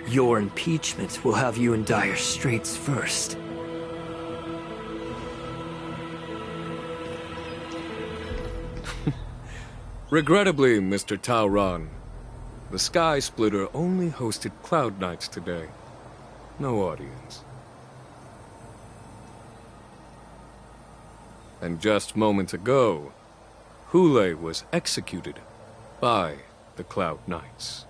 your impeachment will have you in dire straits first. Regrettably, Mr. Tauron, the Sky Splitter only hosted Cloud Knights today. No audience. And just moments ago, Hule was executed by the Cloud Knights.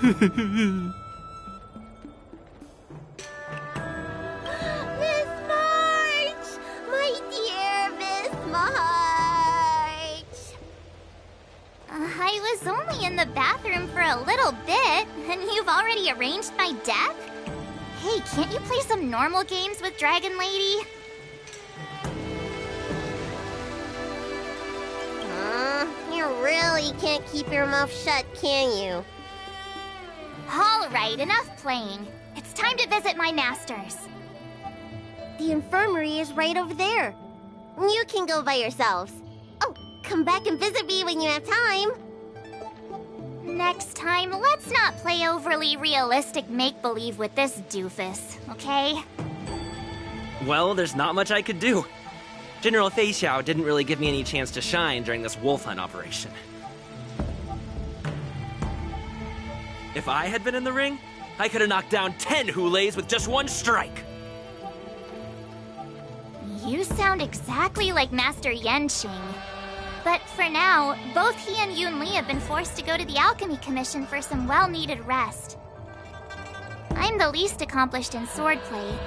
Miss March! Miss March! My dear Miss March! I was only in the bathroom for a little bit, and you've already arranged my death? Hey, can't you play some normal games with Dragon Lady? You really can't keep your mouth shut, can you? All right, enough playing. It's time to visit my masters. The infirmary is right over there. You can go by yourselves. Oh, come back and visit me when you have time. Next time, let's not play overly realistic make-believe with this doofus, okay? Well, there's not much I could do. General Fei Xiao didn't really give me any chance to shine during this wolf hunt operation. If I had been in the ring, I could have knocked down 10 Huleis with just one strike. You sound exactly like Master Yenqing. But for now, both he and Yun Li have been forced to go to the Alchemy Commission for some well-needed rest. I'm the least accomplished in swordplay,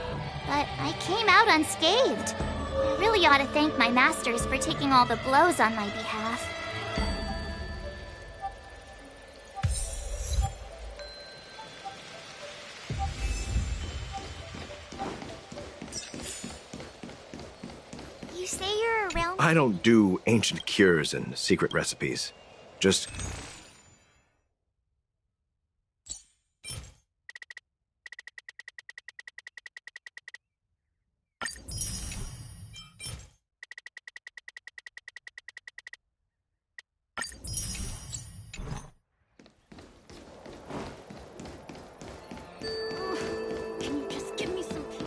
but I came out unscathed. I really ought to thank my masters for taking all the blows on my behalf. You say you're around? I don't do ancient cures and secret recipes. Just... Can you just give me some peace?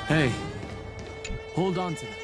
Hey, hold on to that.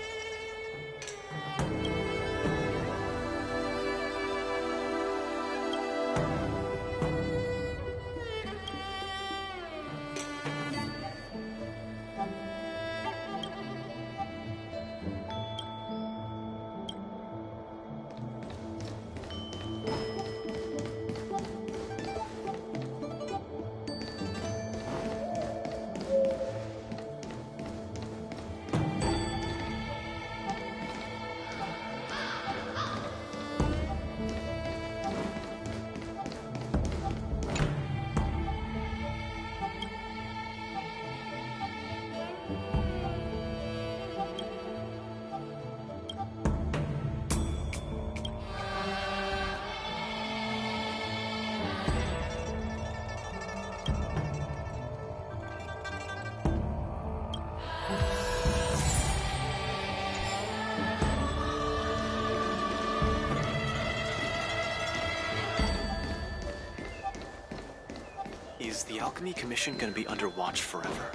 the Alchemy Commission gonna be under watch forever?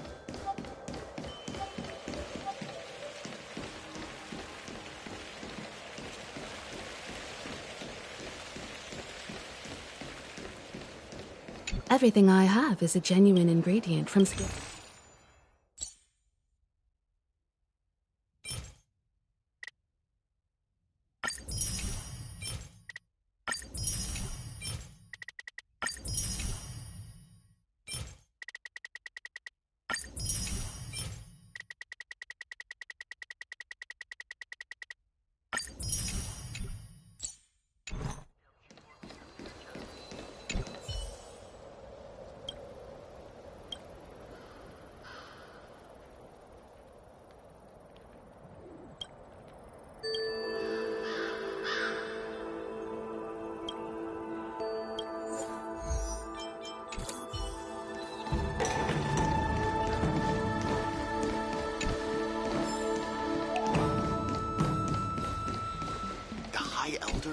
Everything I have is a genuine ingredient from skill.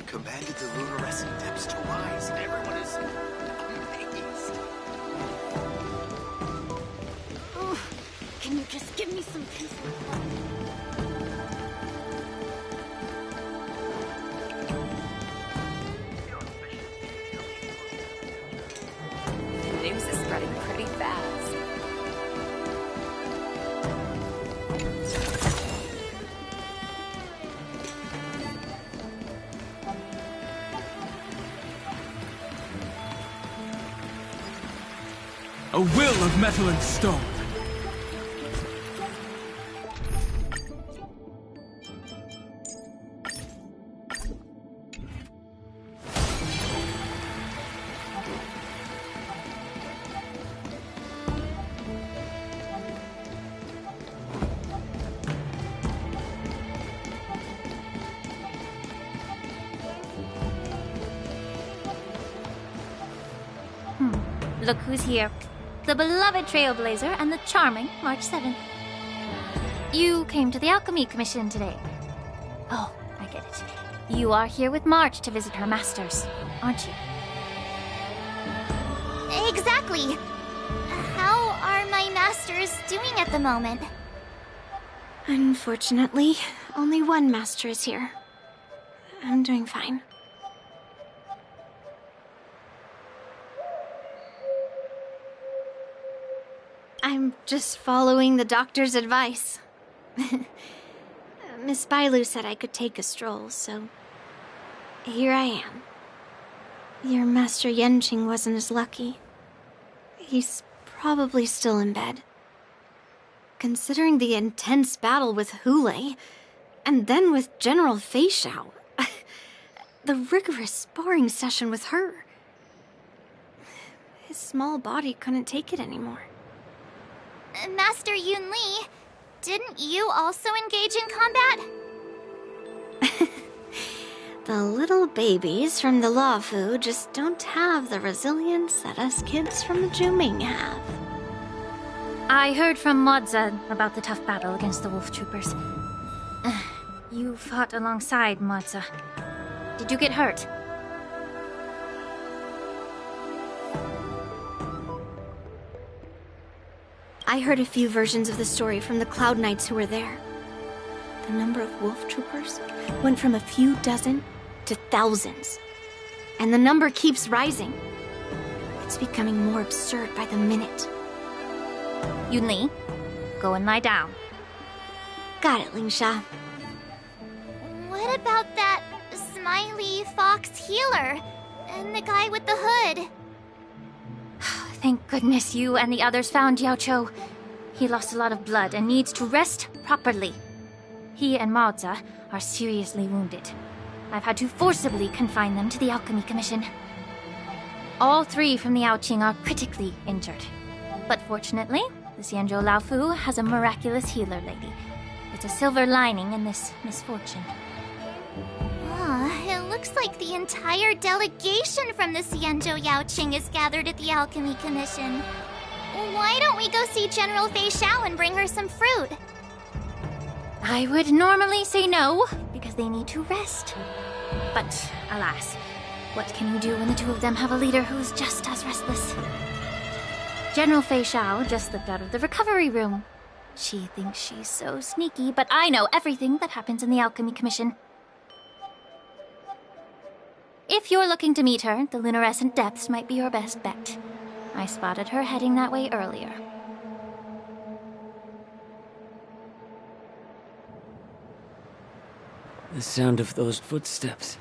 Commanded the luminescent depths to rise, and everyone is amazed. Oh, can you just give me some peace and quiet? The news is spreading pretty fast. A will of metal and stone. Look who's here. The beloved Trailblazer and the charming March 7th. You came to the Alchemy Commission today. Oh, I get it. You are here with March to visit her masters, aren't you? Exactly. How are my masters doing at the moment? Unfortunately, only one master is here. I'm doing fine. I'm just following the doctor's advice. Miss Bailu said I could take a stroll, so here I am. Your Master Yenching wasn't as lucky. He's probably still in bed. Considering the intense battle with Hule, and then with General Fei Xiao, the rigorous sparring session with her, his small body couldn't take it anymore. Master Yun Li, didn't you also engage in combat? The little babies from the Luofu just don't have the resilience that us kids from the Juming have. I heard from Modza about the tough battle against the wolf troopers. You fought alongside Modza. Did you get hurt? I heard a few versions of the story from the Cloud Knights who were there. The number of wolf troopers went from a few dozen to thousands. And the number keeps rising. It's becoming more absurd by the minute. Yun Li, go and lie down. Got it, Lingsha. What about that smiley fox healer? And the guy with the hood? Thank goodness you and the others found Yao Cho. He lost a lot of blood and needs to rest properly. He and Maoza are seriously wounded. I've had to forcibly confine them to the Alchemy Commission. All three from the Yaoqing are critically injured. But fortunately, the Xianzhou Laofu has a miraculous healer lady. It's a silver lining in this misfortune. It looks like the entire delegation from the Xianzhou Yaoqing is gathered at the Alchemy Commission. Why don't we go see General Fei Xiao and bring her some fruit? I would normally say no, because they need to rest. But, alas, what can you do when the two of them have a leader who's just as restless? General Fei Xiao just slipped out of the recovery room. She thinks she's so sneaky, but I know everything that happens in the Alchemy Commission. If you're looking to meet her, the luminescent depths might be your best bet. I spotted her heading that way earlier. The sound of those footsteps.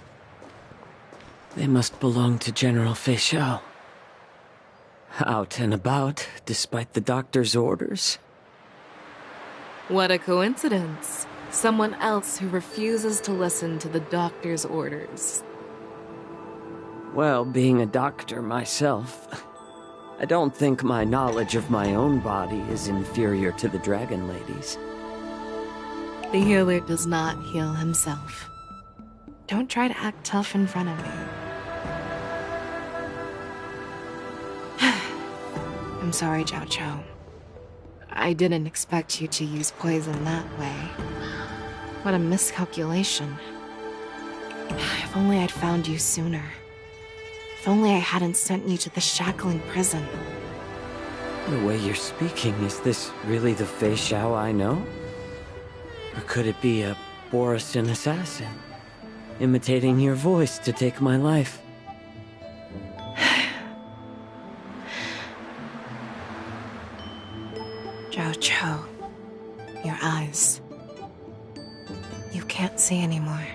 They must belong to General Fei Xiao. Out and about, despite the doctor's orders. What a coincidence. Someone else who refuses to listen to the doctor's orders. Well, being a doctor myself, I don't think my knowledge of my own body is inferior to the Dragon Lady's. The healer does not heal himself. Don't try to act tough in front of me. I'm sorry, Zhao Chou. I didn't expect you to use poison that way. What a miscalculation. If only I'd found you sooner. If only I hadn't sent you to the shackling prison. The way you're speaking, is this really the Fei Xiao I know? Or could it be a Borisin assassin, imitating your voice to take my life? Zhao Chou, your eyes. You can't see anymore,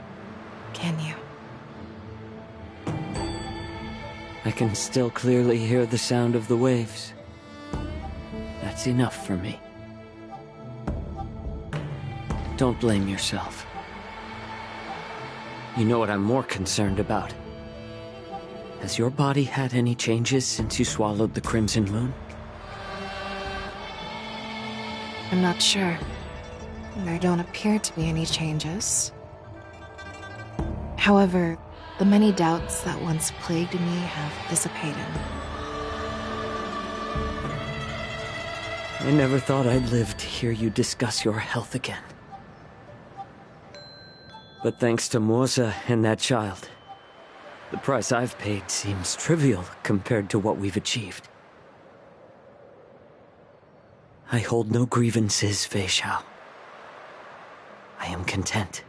can you? I can still clearly hear the sound of the waves. That's enough for me. Don't blame yourself. You know what I'm more concerned about? Has your body had any changes since you swallowed the Crimson Moon? I'm not sure. There don't appear to be any changes. However, the many doubts that once plagued me have dissipated. I never thought I'd live to hear you discuss your health again. But thanks to Moza and that child, the price I've paid seems trivial compared to what we've achieved. I hold no grievances, Fei Xiao. I am content.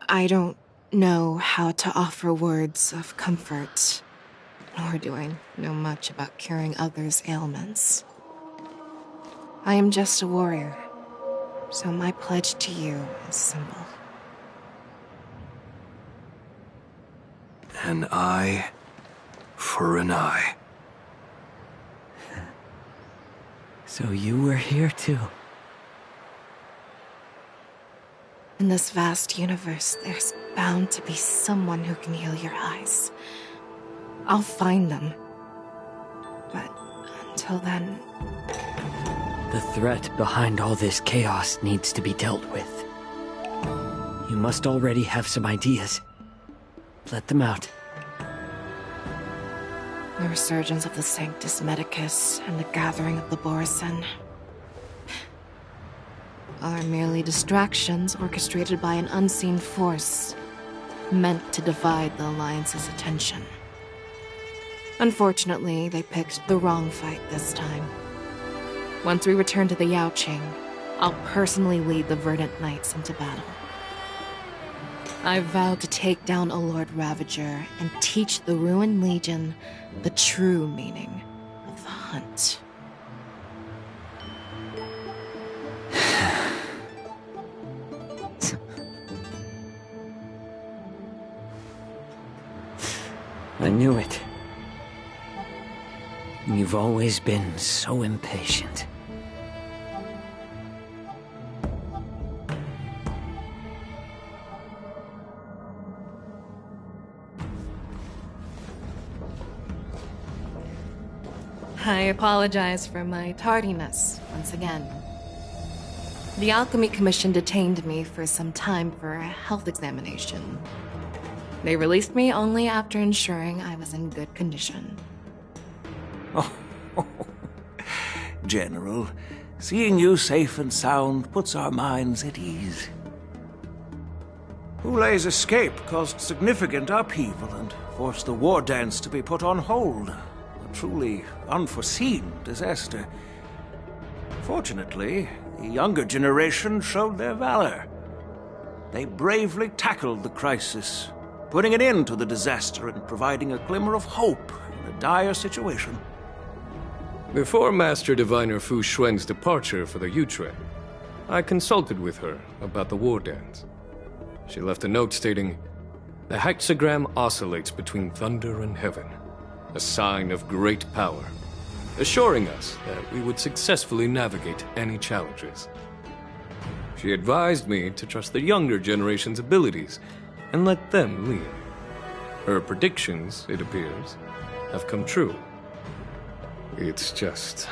I don't know how to offer words of comfort, nor do I know much about curing others' ailments. I am just a warrior, so my pledge to you is simple. An eye for an eye. So you were here too. In this vast universe, there's bound to be someone who can heal your eyes. I'll find them. But until then... The threat behind all this chaos needs to be dealt with. You must already have some ideas. Let them out. The resurgence of the Sanctus Medicus and the gathering of the Borisin are merely distractions orchestrated by an unseen force meant to divide the Alliance's attention. Unfortunately, they picked the wrong fight this time. Once we return to the Yaoqing, I'll personally lead the Verdant Knights into battle. I vow to take down a Lord Ravager and teach the Ruined Legion the true meaning of the hunt. I knew it. You've always been so impatient. I apologize for my tardiness once again. The Alchemy Commission detained me for some time for a health examination. They released me only after ensuring I was in good condition. General, seeing you safe and sound puts our minds at ease. Hulei's escape caused significant upheaval and forced the war dance to be put on hold. A truly unforeseen disaster. Fortunately, the younger generation showed their valor. They bravely tackled the crisis, putting an end to the disaster and providing a glimmer of hope in a dire situation. Before Master Diviner Fu Xuan's departure for the Yutre, I consulted with her about the war dance. She left a note stating, "The hexagram oscillates between thunder and heaven, a sign of great power, assuring us that we would successfully navigate any challenges." She advised me to trust the younger generation's abilities and let them lead. Her predictions, it appears, have come true. It's just...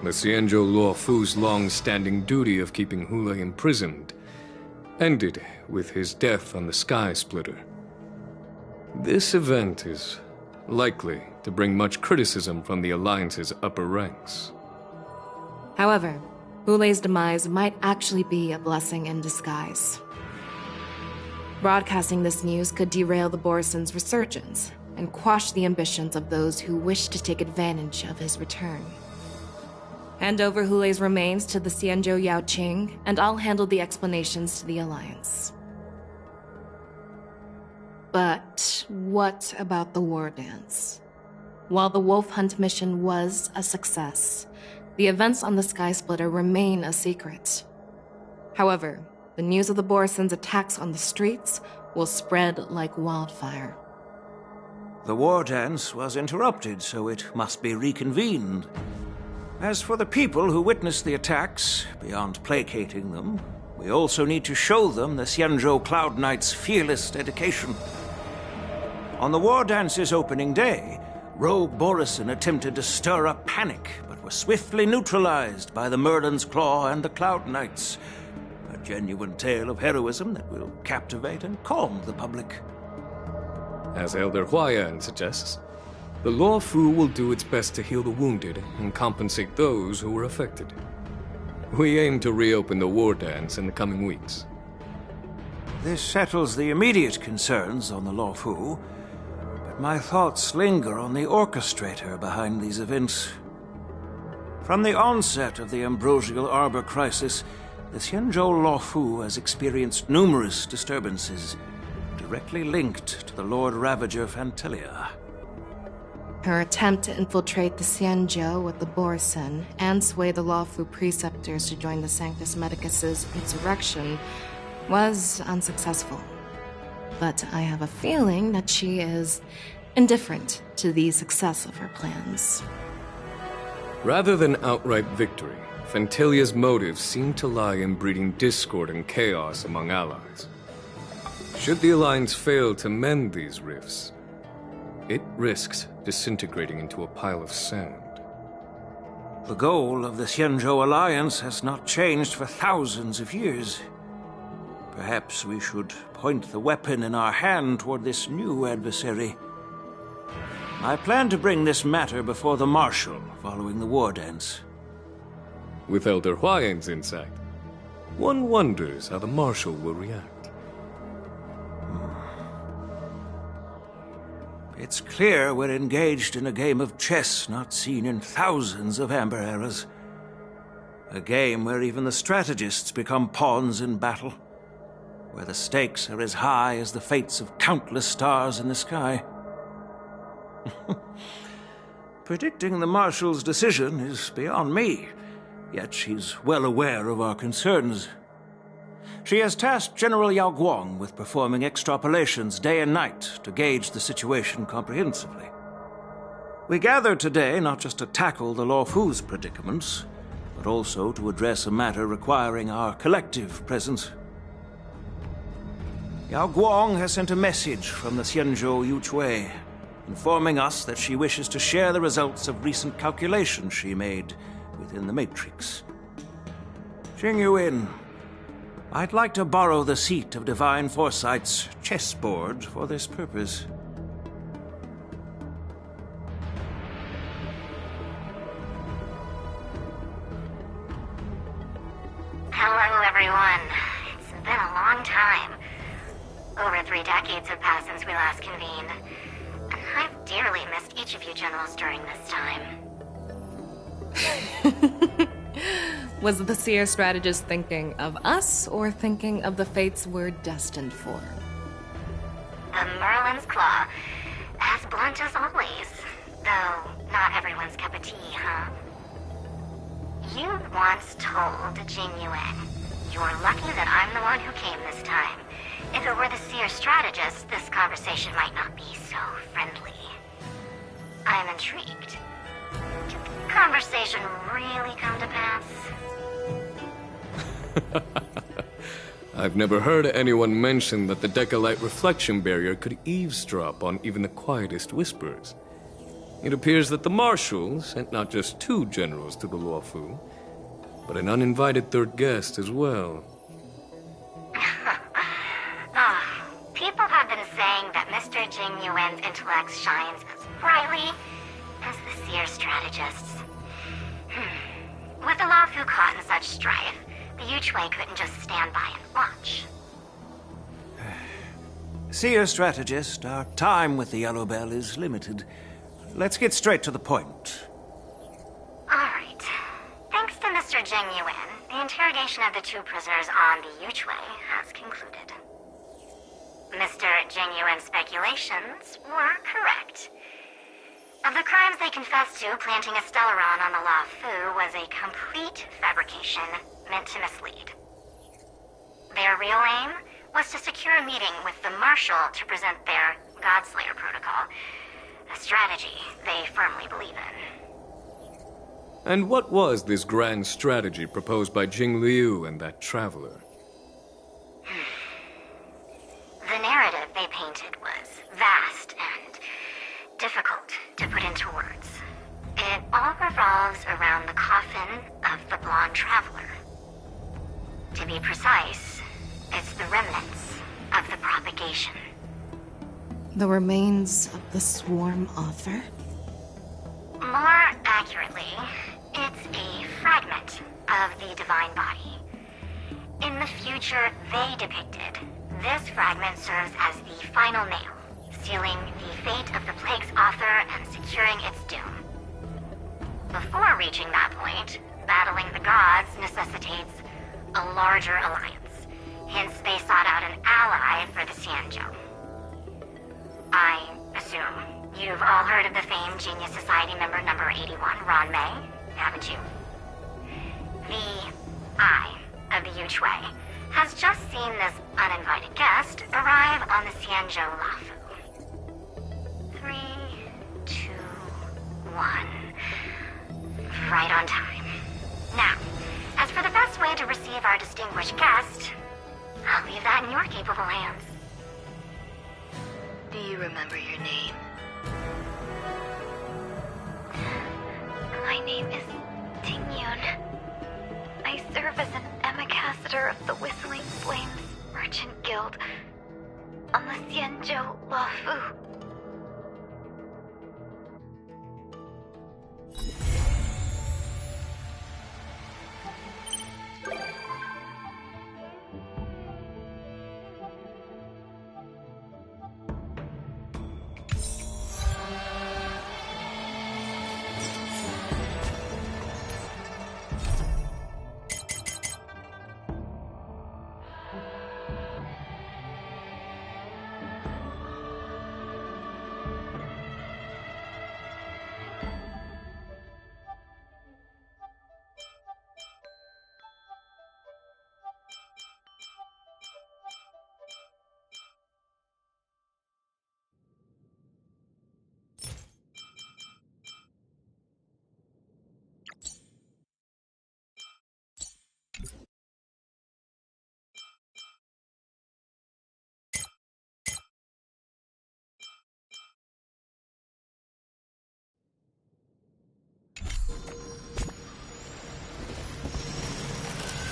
the Xianzhou Luo Fu's long-standing duty of keeping Hulei imprisoned ended with his death on the Sky Splitter. This event is likely to bring much criticism from the Alliance's upper ranks. However, Hulei's demise might actually be a blessing in disguise. Broadcasting this news could derail the Borison's resurgence and quash the ambitions of those who wish to take advantage of his return. Hand over Hulei's remains to the Xianzhou Yaoqing, and I'll handle the explanations to the Alliance. But what about the war dance? While the Wolf Hunt mission was a success, the events on the Sky Splitter remain a secret. However, the news of the Borison's attacks on the streets will spread like wildfire. The war dance was interrupted, so it must be reconvened. As for the people who witnessed the attacks, beyond placating them, we also need to show them the Xianzhou Cloud Knight's fearless dedication. On the war dance's opening day, Rogue Borison attempted to stir up panic, but was swiftly neutralized by the Merlin's Claw and the Cloud Knights. A genuine tale of heroism that will captivate and calm the public. As Elder Huayan suggests, the Luo Fu will do its best to heal the wounded and compensate those who were affected. We aim to reopen the war dance in the coming weeks. This settles the immediate concerns on the Luo Fu, but my thoughts linger on the orchestrator behind these events. From the onset of the Ambrosial Arbor crisis, the Xianzhou Luo Fu has experienced numerous disturbances, directly linked to the Lord Ravager Fantelia. Her attempt to infiltrate the Xianzhou with the Borison and sway the Luo Fu preceptors to join the Sanctus Medicus's insurrection was unsuccessful. But I have a feeling that she is indifferent to the success of her plans. Rather than outright victory, Fantelia's motives seem to lie in breeding discord and chaos among allies. Should the Alliance fail to mend these rifts, it risks disintegrating into a pile of sand. The goal of the Xianzhou Alliance has not changed for thousands of years. Perhaps we should point the weapon in our hand toward this new adversary. I plan to bring this matter before the Marshal following the war dance. With Elder Huayan's insight, one wonders how the Marshal will react. It's clear we're engaged in a game of chess not seen in thousands of Amber eras. A game where even the strategists become pawns in battle, where the stakes are as high as the fates of countless stars in the sky. Predicting the Marshal's decision is beyond me, yet she's well aware of our concerns. She has tasked General Yao Guang with performing extrapolations day and night to gauge the situation comprehensively. We gathered today not just to tackle the Luo Fu's predicaments, but also to address a matter requiring our collective presence. Yao Guang has sent a message from the Xianzhou Yuchui, informing us that she wishes to share the results of recent calculations she made within the Matrix. Jing Yuin, I'd like to borrow the seat of Divine Foresight's chessboard for this purpose. Hello, everyone. It's been a long time. Over 3 decades have passed since we last convened. And I've dearly missed each of you generals during this time. Was the Seer strategist thinking of us, or thinking of the fates we're destined for? The Merlin's Claw. As blunt as always. Though, not everyone's cup of tea, huh? You once told Jing Yuan, "You're lucky that I'm the one who came this time. If it were the Seer strategist, this conversation might not be so friendly." I'm intrigued. Did the conversation really come to pass? I've never heard anyone mention that the Decalite reflection barrier could eavesdrop on even the quietest whispers. It appears that the Marshal sent not just 2 generals to the Luofu, but an uninvited 3rd guest as well. People have been saying that Mr. Jing Yuan's intellect shines as brightly as the Seer strategist's. With the Luofu caught in such strife, the Yuchwei couldn't just stand by and watch. Seer strategist, our time with the Yellow Bell is limited. Let's get straight to the point. Alright. Thanks to Mr. Jing Yuan, the interrogation of the 2 prisoners on the Yuchwei has concluded. Mr. Jing Yuan's speculations were correct. Of the crimes they confessed to, planting a Stellaron on the Luofu was a complete fabrication meant to mislead. Their real aim was to secure a meeting with the Marshal to present their Godslayer protocol, a strategy they firmly believe in. And what was this grand strategy proposed by Jing Liu and that traveler? The narrative they painted was vast and difficult to put into words. It all revolves around the coffin of the blonde traveler. To be precise, it's the remnants of the propagation. The remains of the Swarm author? More accurately, it's a fragment of the Divine Body. In the future they depicted, this fragment serves as the final nail, sealing the fate of the Plague's author and securing its doom. Before reaching that point, battling the gods necessitates a larger alliance. Hence, they sought out an ally for the Xianzhou. I assume you've all heard of the famed Genius Society member number 81, Ron Mei, haven't you? The Eye of the Yuchwei has just seen this uninvited guest arrive on the Xianzhou Luofu. 3, 2, 1. Right on time. Now, as for the best way to receive our distinguished guest, I'll leave that in your capable hands. Do you remember your name? My name is Tingyun. I serve as an ambassador of the Whistling Flames Merchant Guild on the Xianzhou Luofu.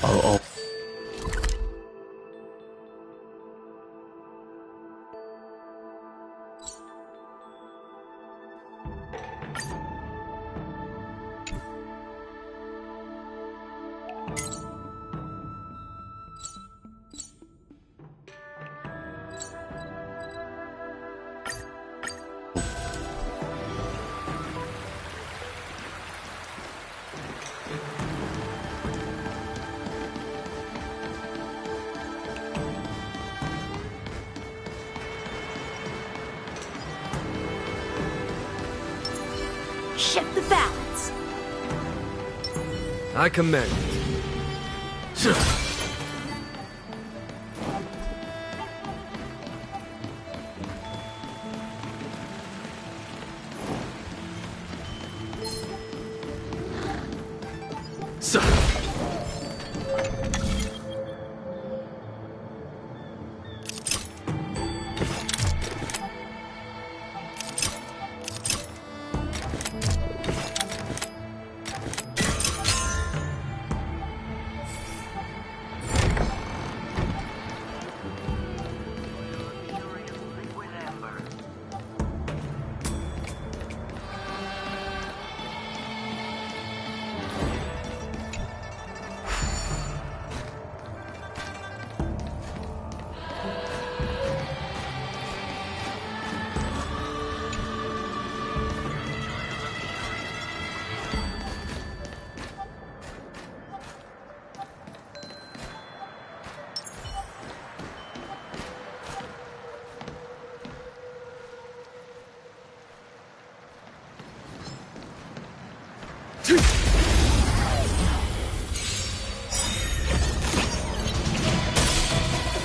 Oh. Shift the balance. I commend.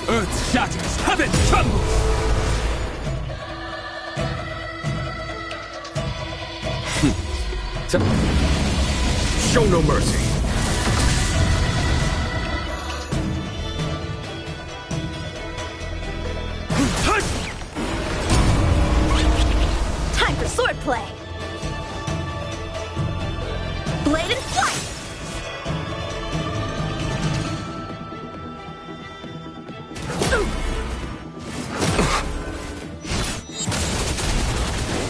Earth shatters, heaven trembles! Show no mercy. Time for swordplay. Blade and flight.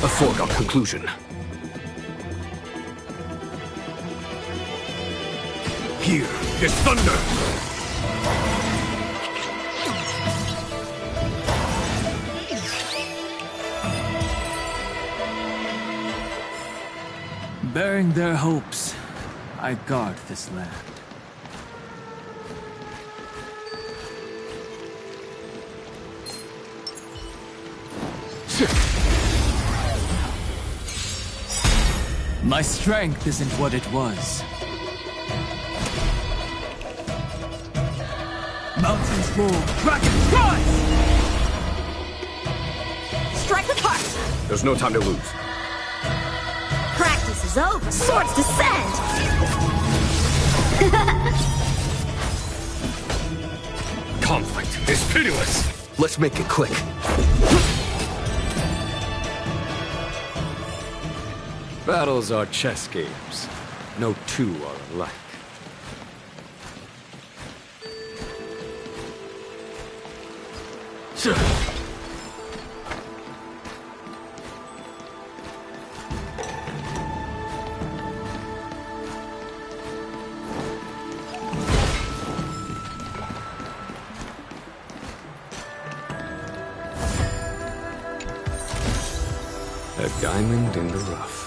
A foregone conclusion. Here is thunder! Bearing their hopes, I guard this land. My strength isn't what it was. Mountains roar, dragons rise! Strike with heart. There's no time to lose. Practice is over. Swords descend. Conflict is pitiless. Let's make it quick. Battles are chess games. No two are alike. A diamond in the rough.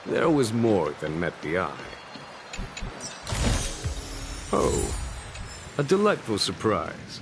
There was more than met the eye. Oh, A delightful surprise.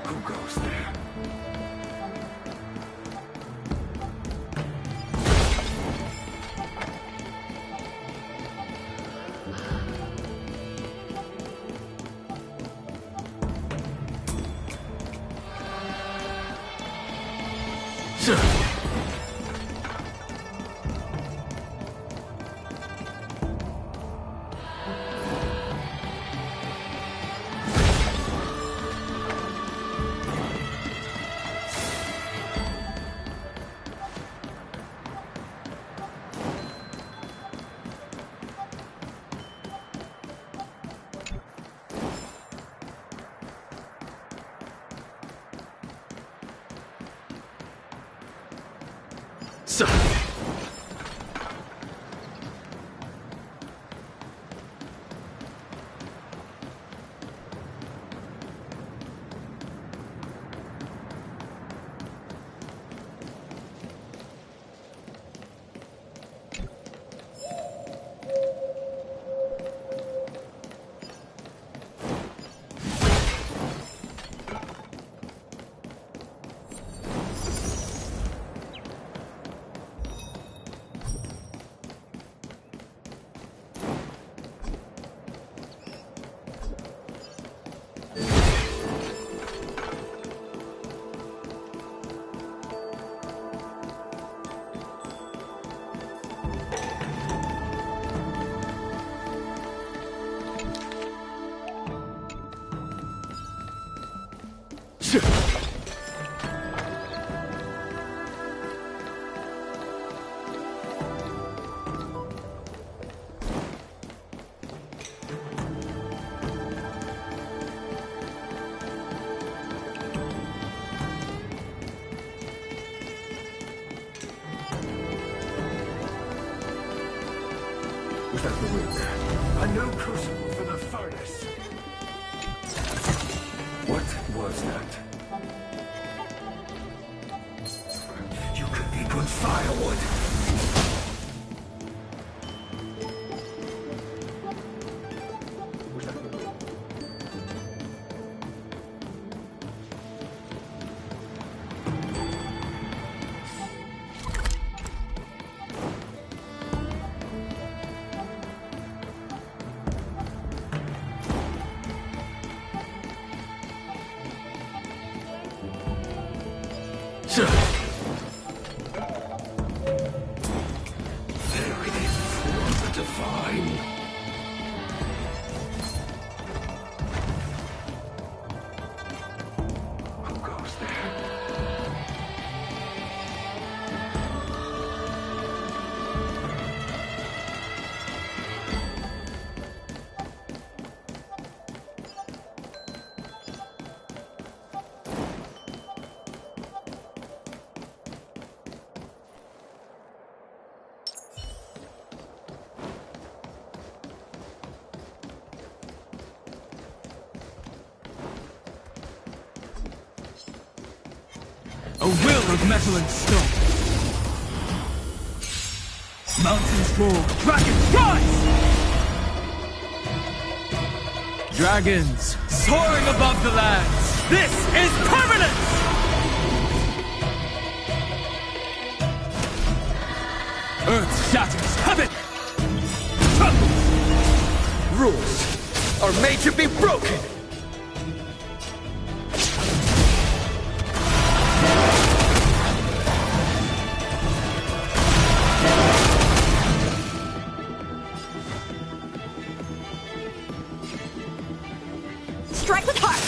Who goes there? Was that the wind? A new crucible for the furnace. What was that? You could be good firewood. A will of metal and stone. Mountains roar, dragons rise! Dragons soaring above the lands. This is permanence! Earth shatters, heaven trembles! Rules are made to be broken! Strike with heart!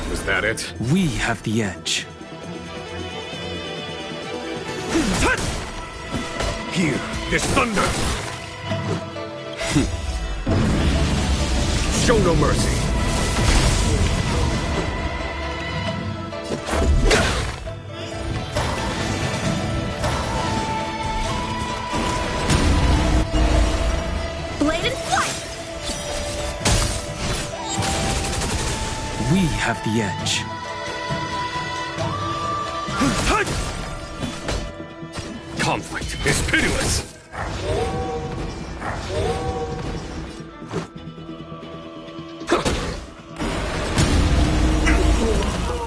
Was that it? We have the edge. Hear this thunder! Show no mercy! Blade and flight! We have the edge. Conflict is pitiless!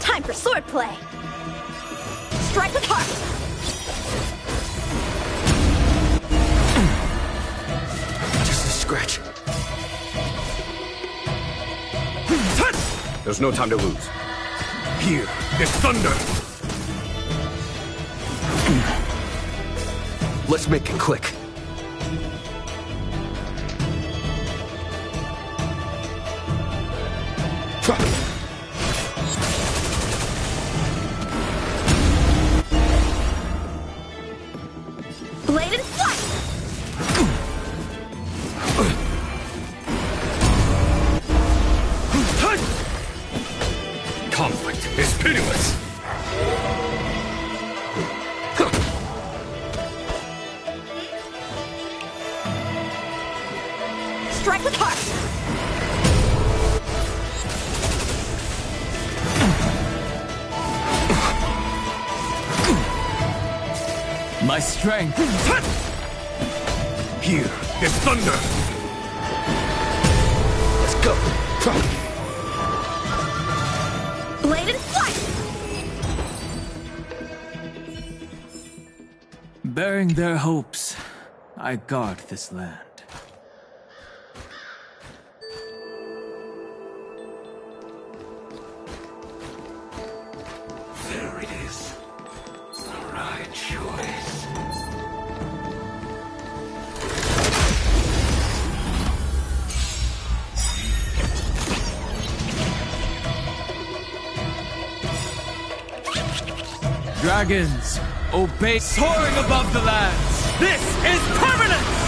Time for swordplay! Strike with heart! Just a scratch. There's no time to lose. Hear this thunder! Let's make it quick. Blade and flight! Conflict is pitiless! Strike with heart! My strength. Hear this thunder! Let's go! Blade and flight! Bearing their hopes, I guard this land. There it is. The right choice. Dragons, obey, soaring above the lands. This is permanence!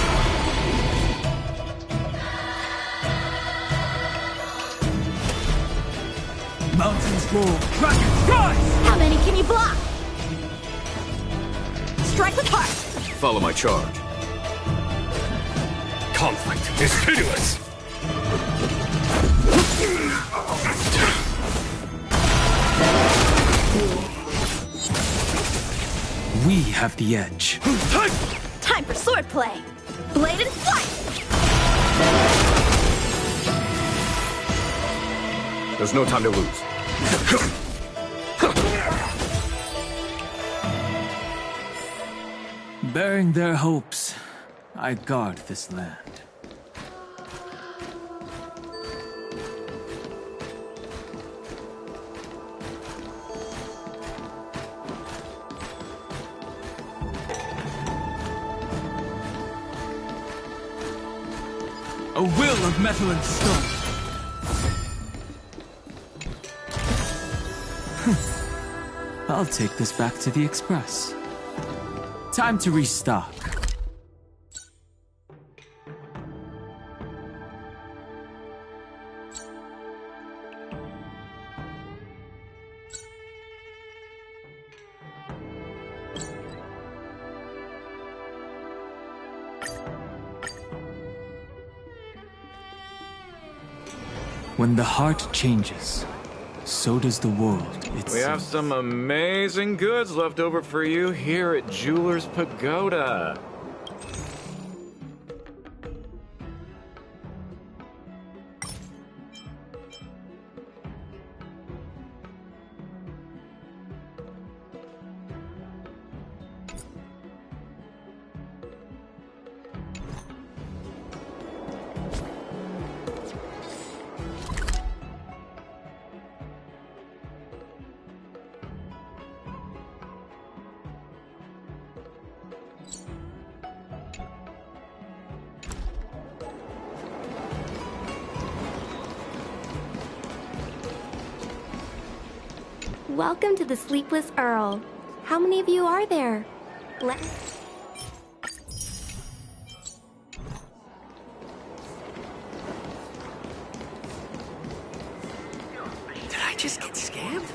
Mountains roar, dragons rise! How many can you block? Strike with heart! Follow my charge. Conflict is pitiless! We have the edge. Time for swordplay! Blade and flight! There's no time to lose. Bearing their hopes, I guard this land. A will of metal and stone. I'll take this back to the Express. Time to restock. When the heart changes, so does the world. We have some amazing goods left over for you here at Jeweler's Pagoda. Welcome to the Sleepless Earl. How many of you are there? Did I just get scammed?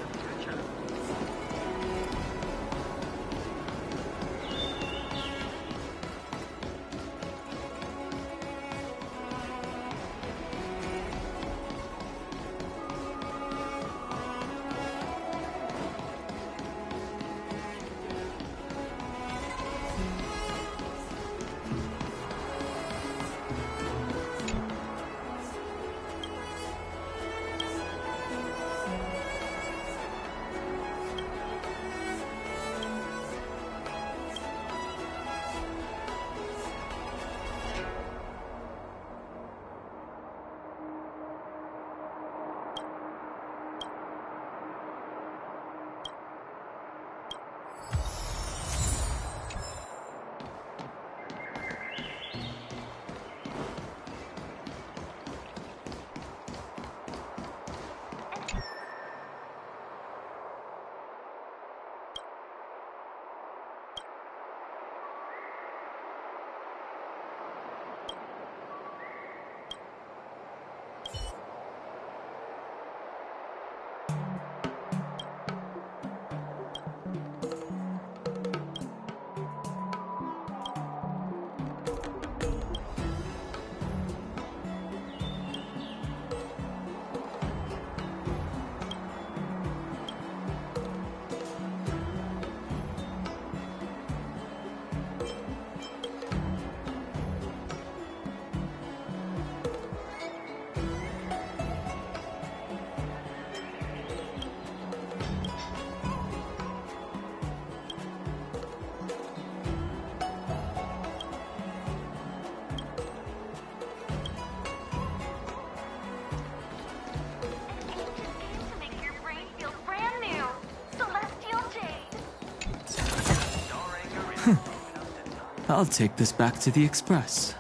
I'll take this back to the Express.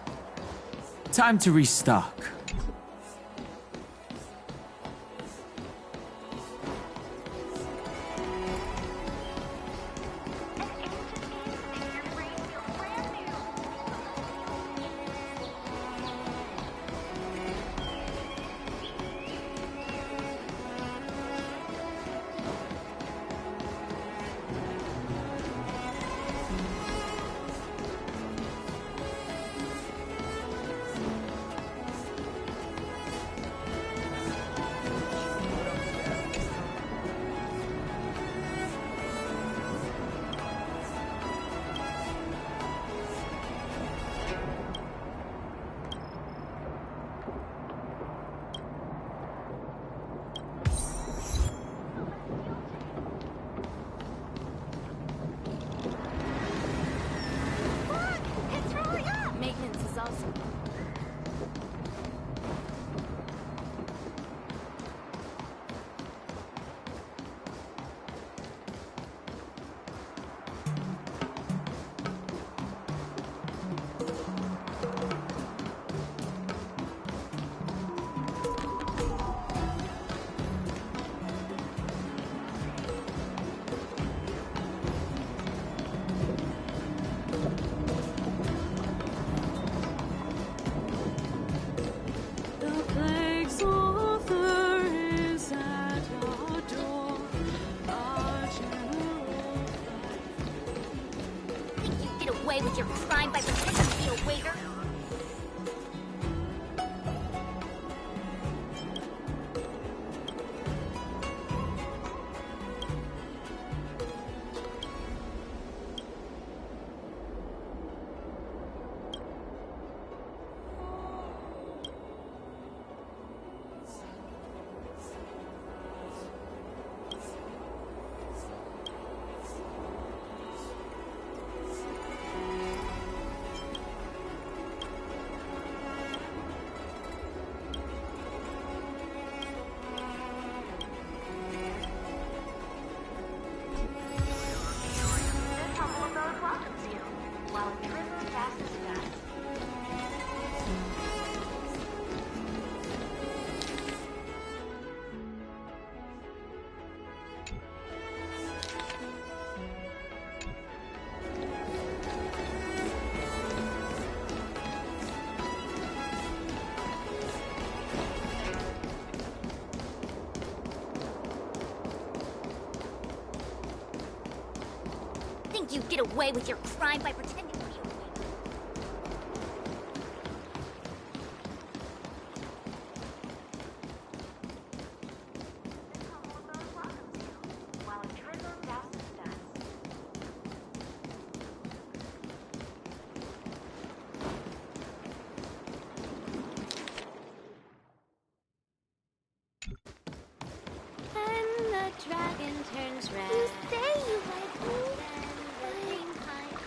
Time to restock. told you get away with your crime by pretending to be okay. And the dragon turns red. You say you like me. The green pine.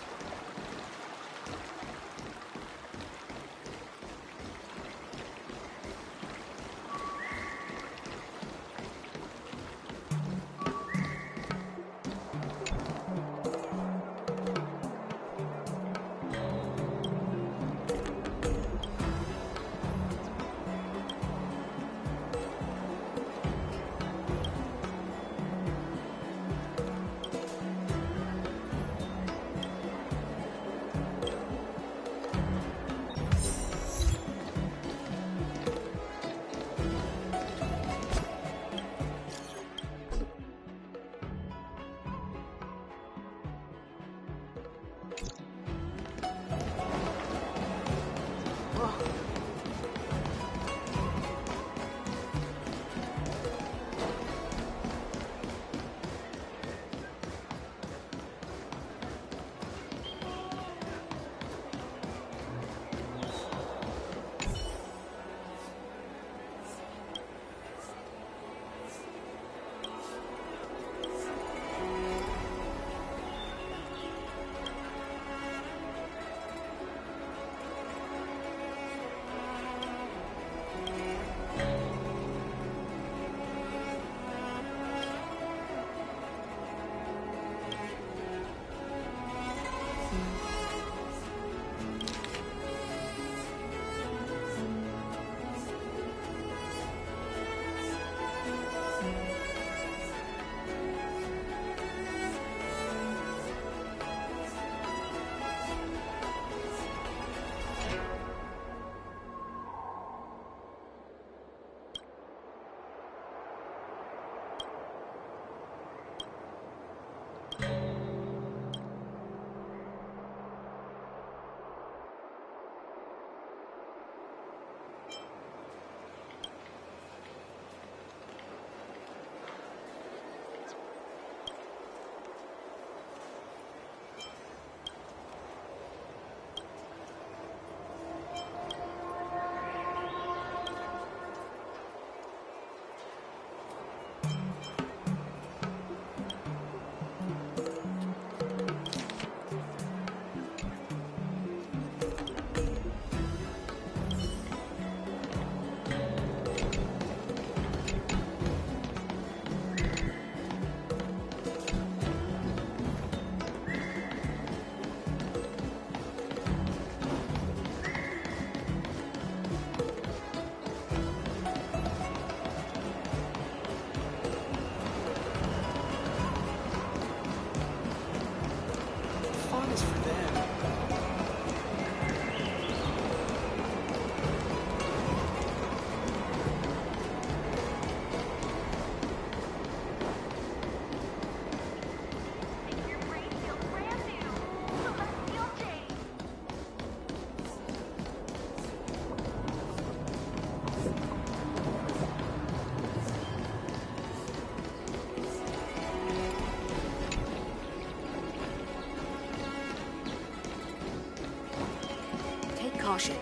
Caution.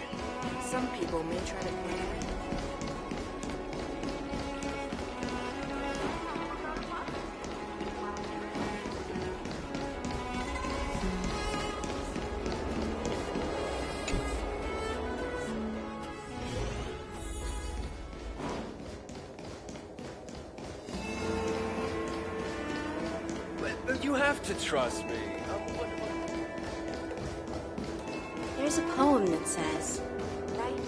Some people may try to play. But you have to trust me. There's a poem that says, right?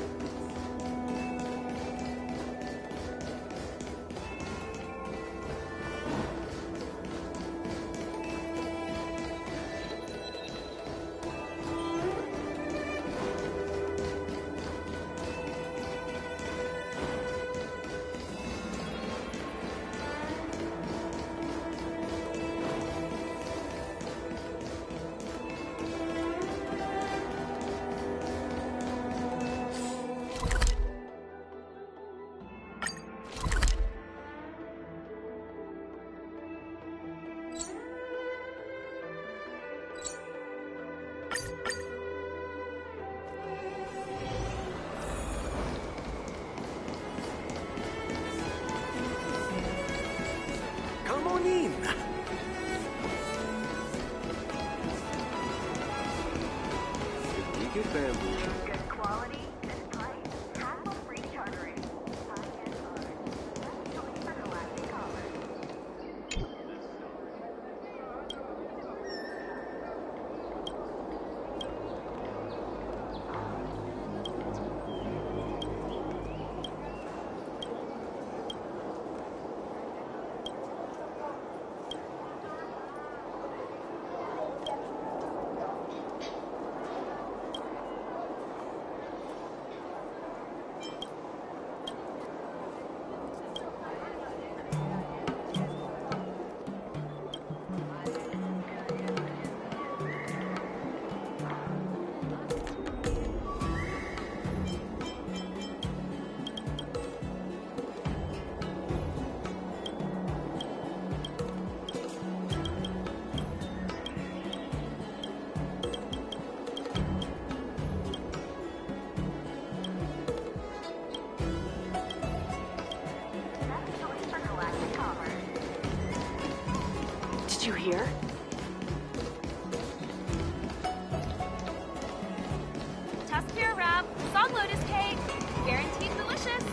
Did you hear? Tuskbear wrap, song lotus cake, guaranteed delicious.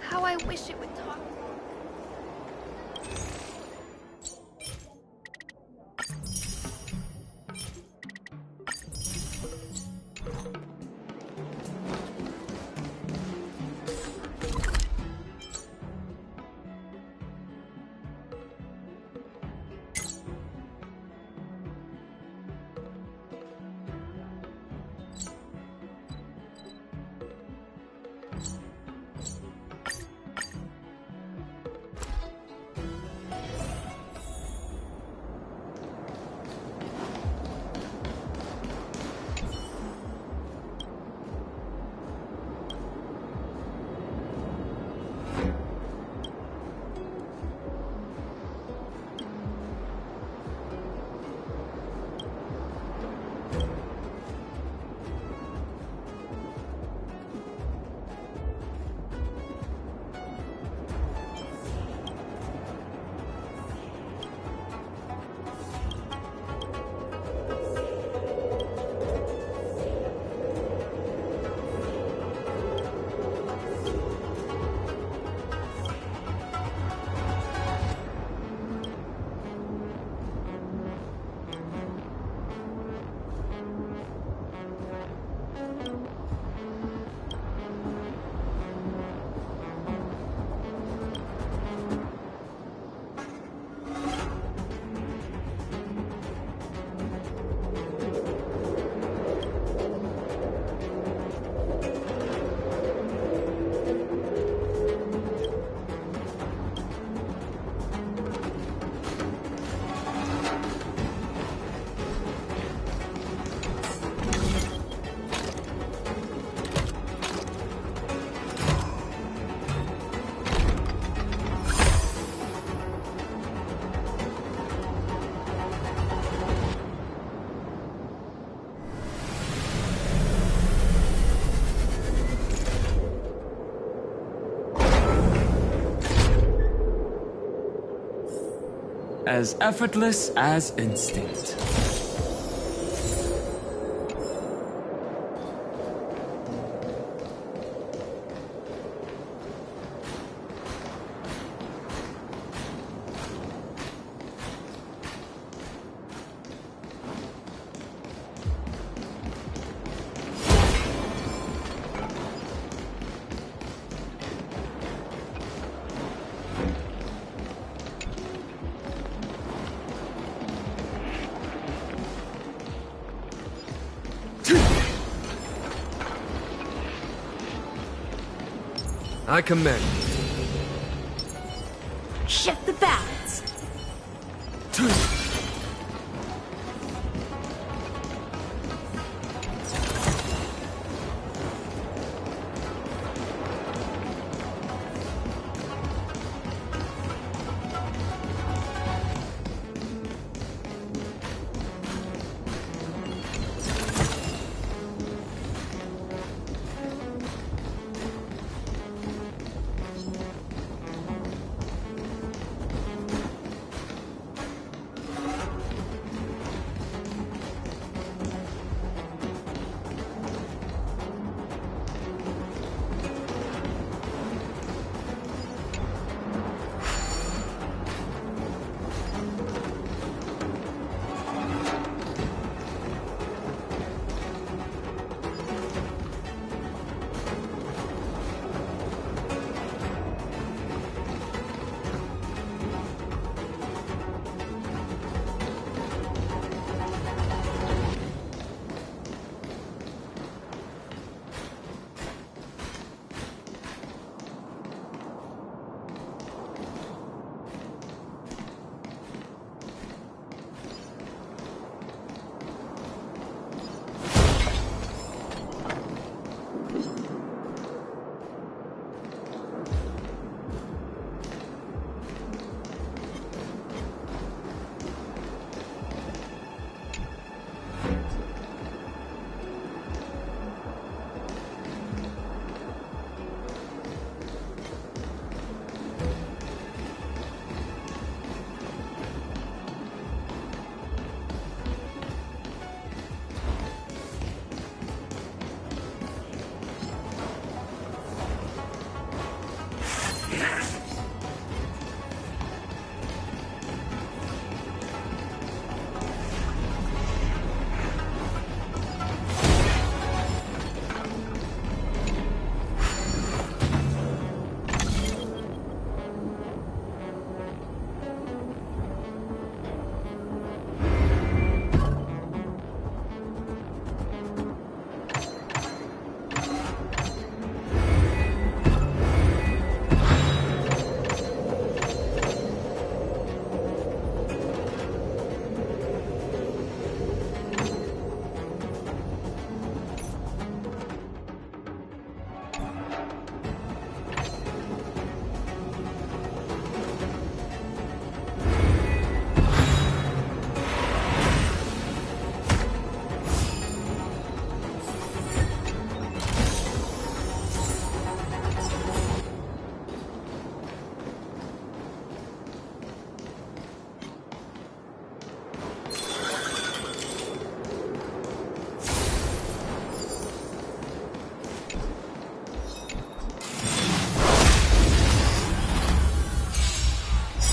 How I wish it would talk. As effortless as instinct. I commend. Shift the balance.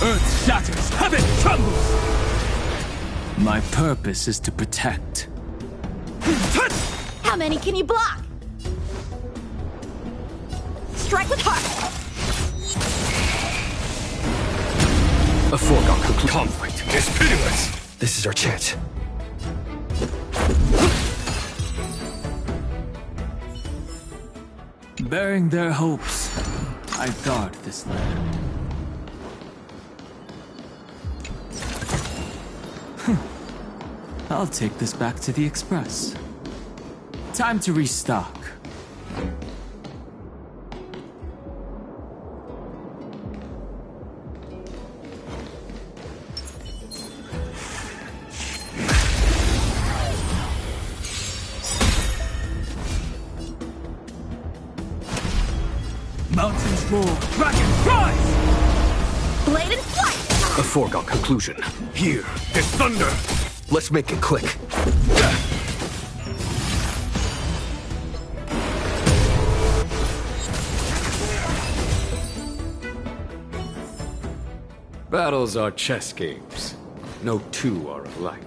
Earth shatters, heaven trembles! My purpose is to protect. How many can you block? Strike with heart! A foregone conclusion. Conflict is pitiless! This is our chance. Bearing their hopes, I guard this land. I'll take this back to the Express. Time to restock. Mountains roar, dragons rise! Blade and flight! A foregone conclusion. Here is thunder! Let's make it quick. Battles are chess games. No two are alike.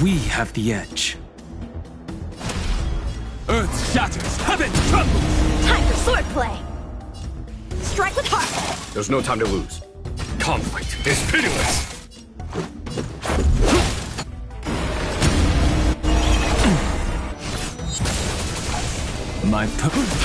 We have the edge. Earth shatters, heaven trembles! Time for swordplay! Strike with heart! There's no time to lose. Conflict is pitiless! My purpose.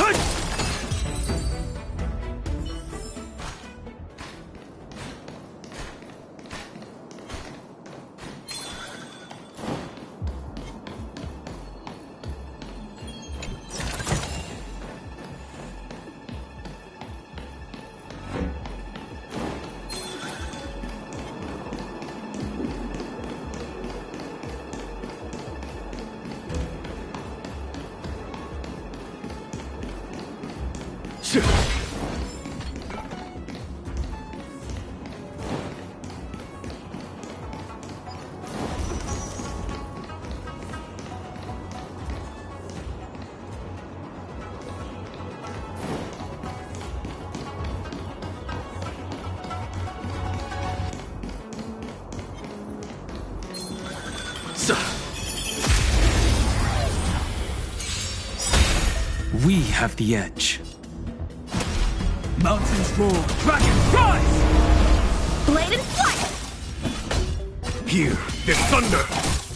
We have the edge. Mountains roar, dragons rise! Blade and flight! Here, the thunder!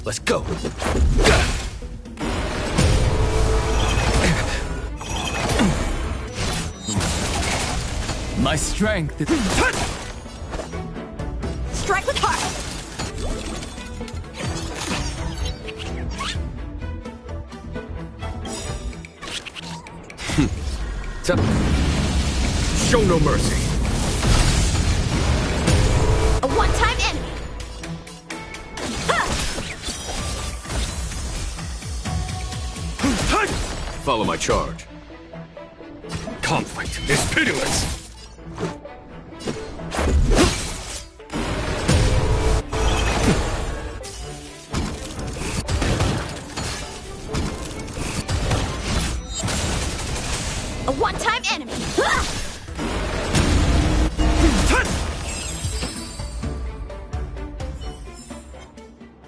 Let's go! My strength is... Strike with heart! Show no mercy. A one-time enemy. Follow my charge. Conflict is pitiless. A one-time enemy.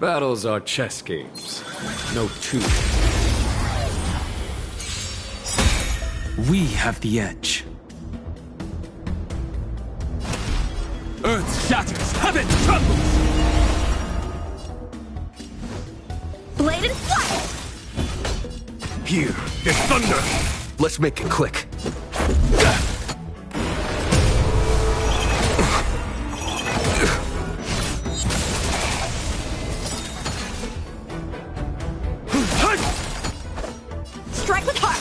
Battles are chess games. No two. We have the edge. Earth shatters, heaven trembles! Blade and flight! Here, the thunder! Let's make it quick. Strike with heart!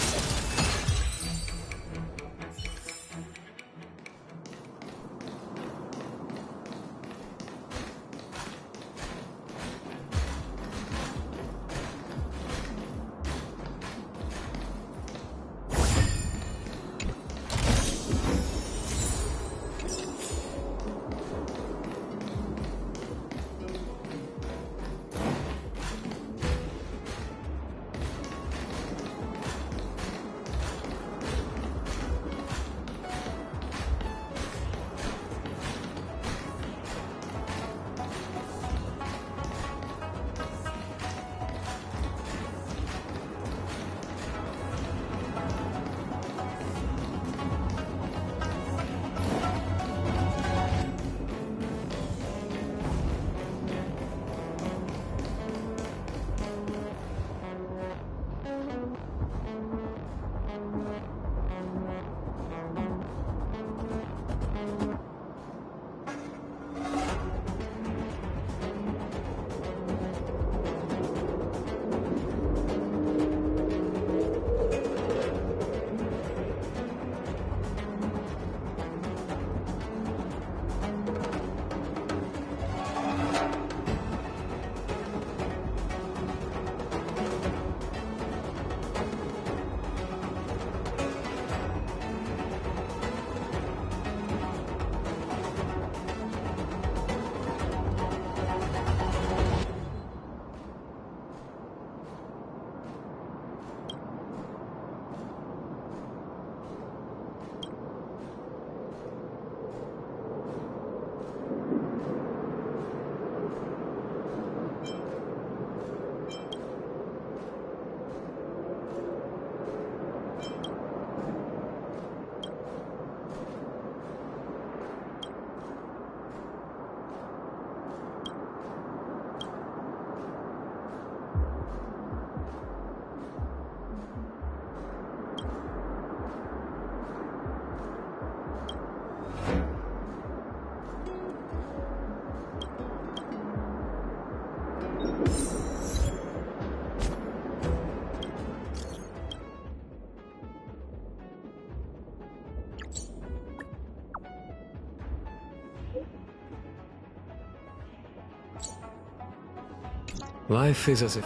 Life is as if...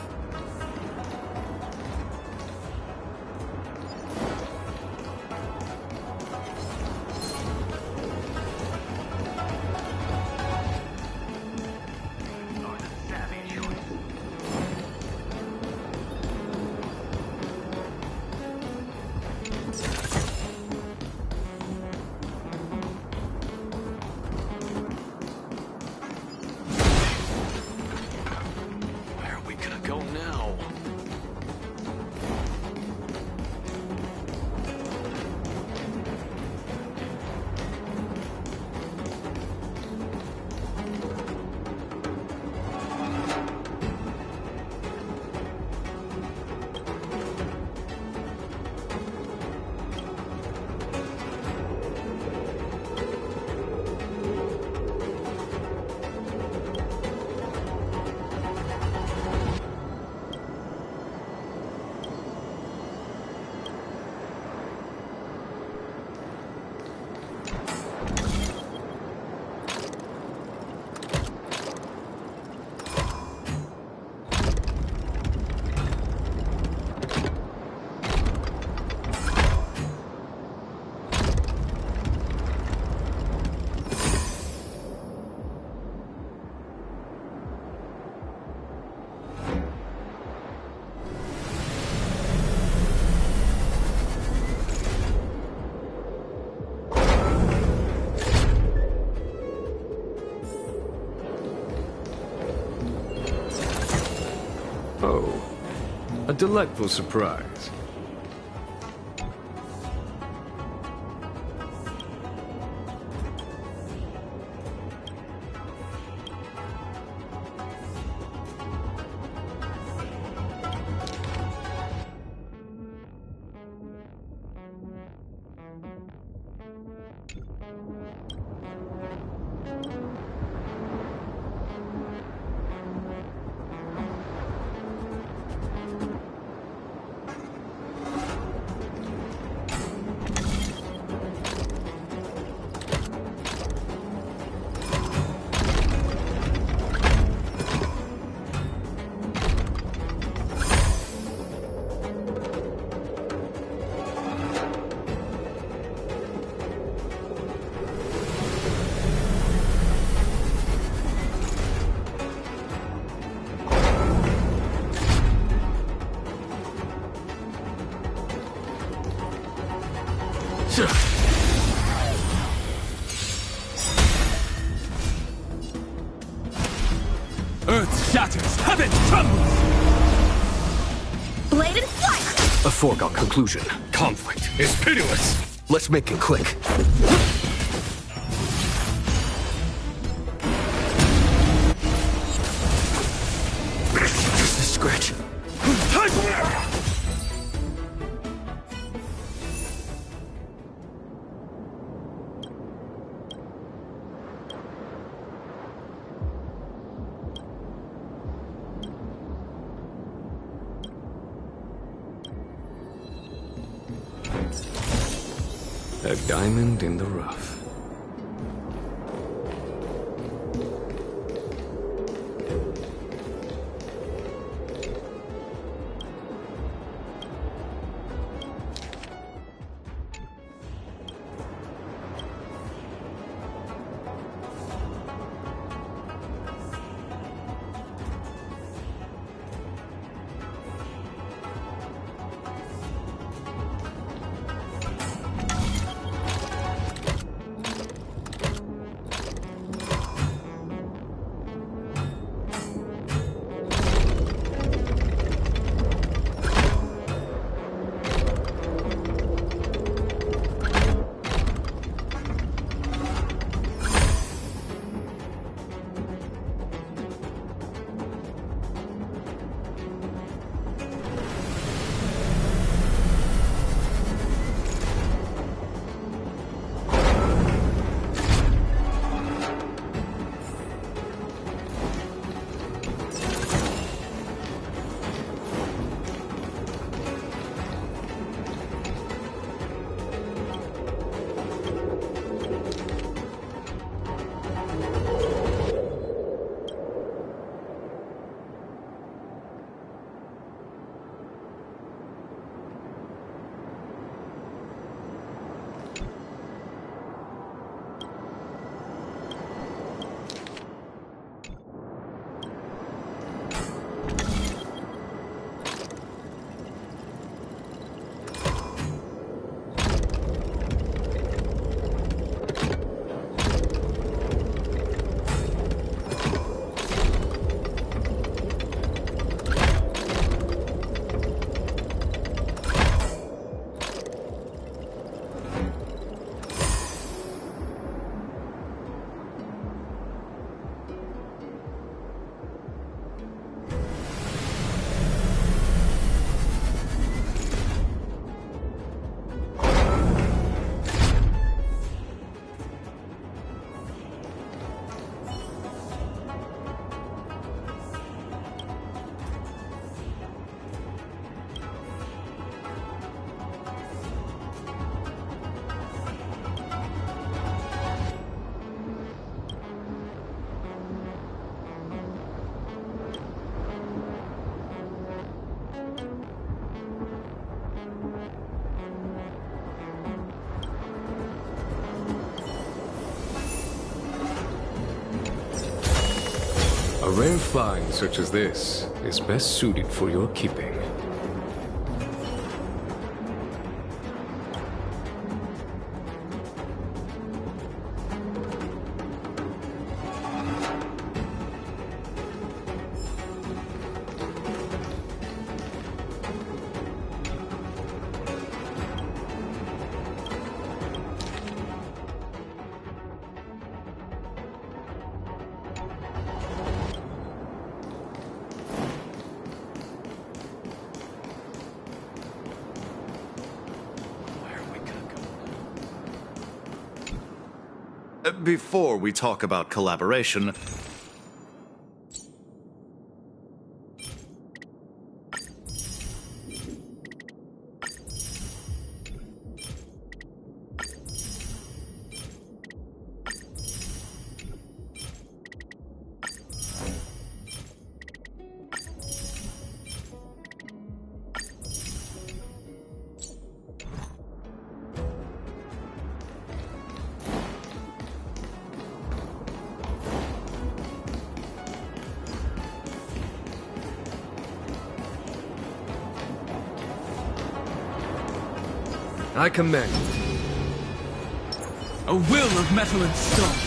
Oh, a delightful surprise. Earth shatters, heaven trembles! Blade and flight! A foregone conclusion. Conflict is pitiless. Let's make it click. Just a scratch. A diamond in the rough. A rare find such as this is best suited for your keeping. Before we talk about collaboration, I command you. A will of metal and stone.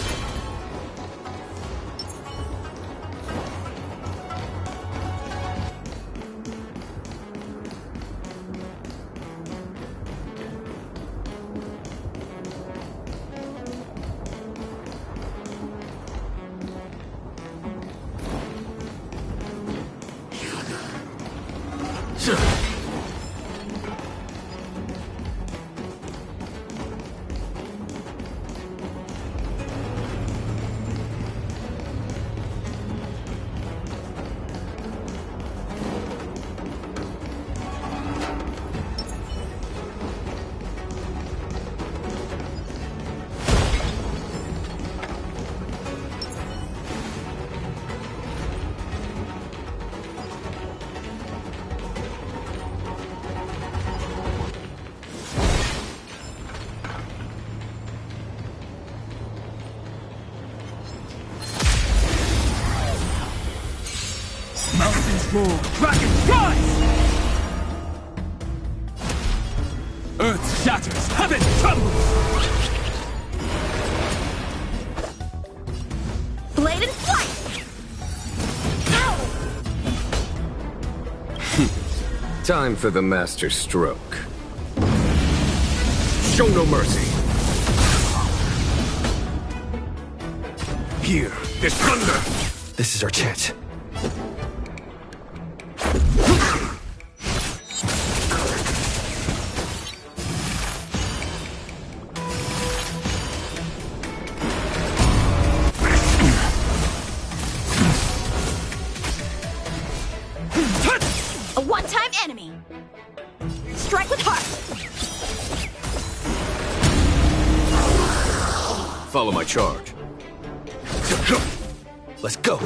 Mountains roar, dragons rise! Earth shatters, heaven trembles! Blade and flight! Time for the master stroke. Show no mercy. Here, there's thunder! This is our chance. A one-time enemy. Strike with heart. Follow my charge. Let's go.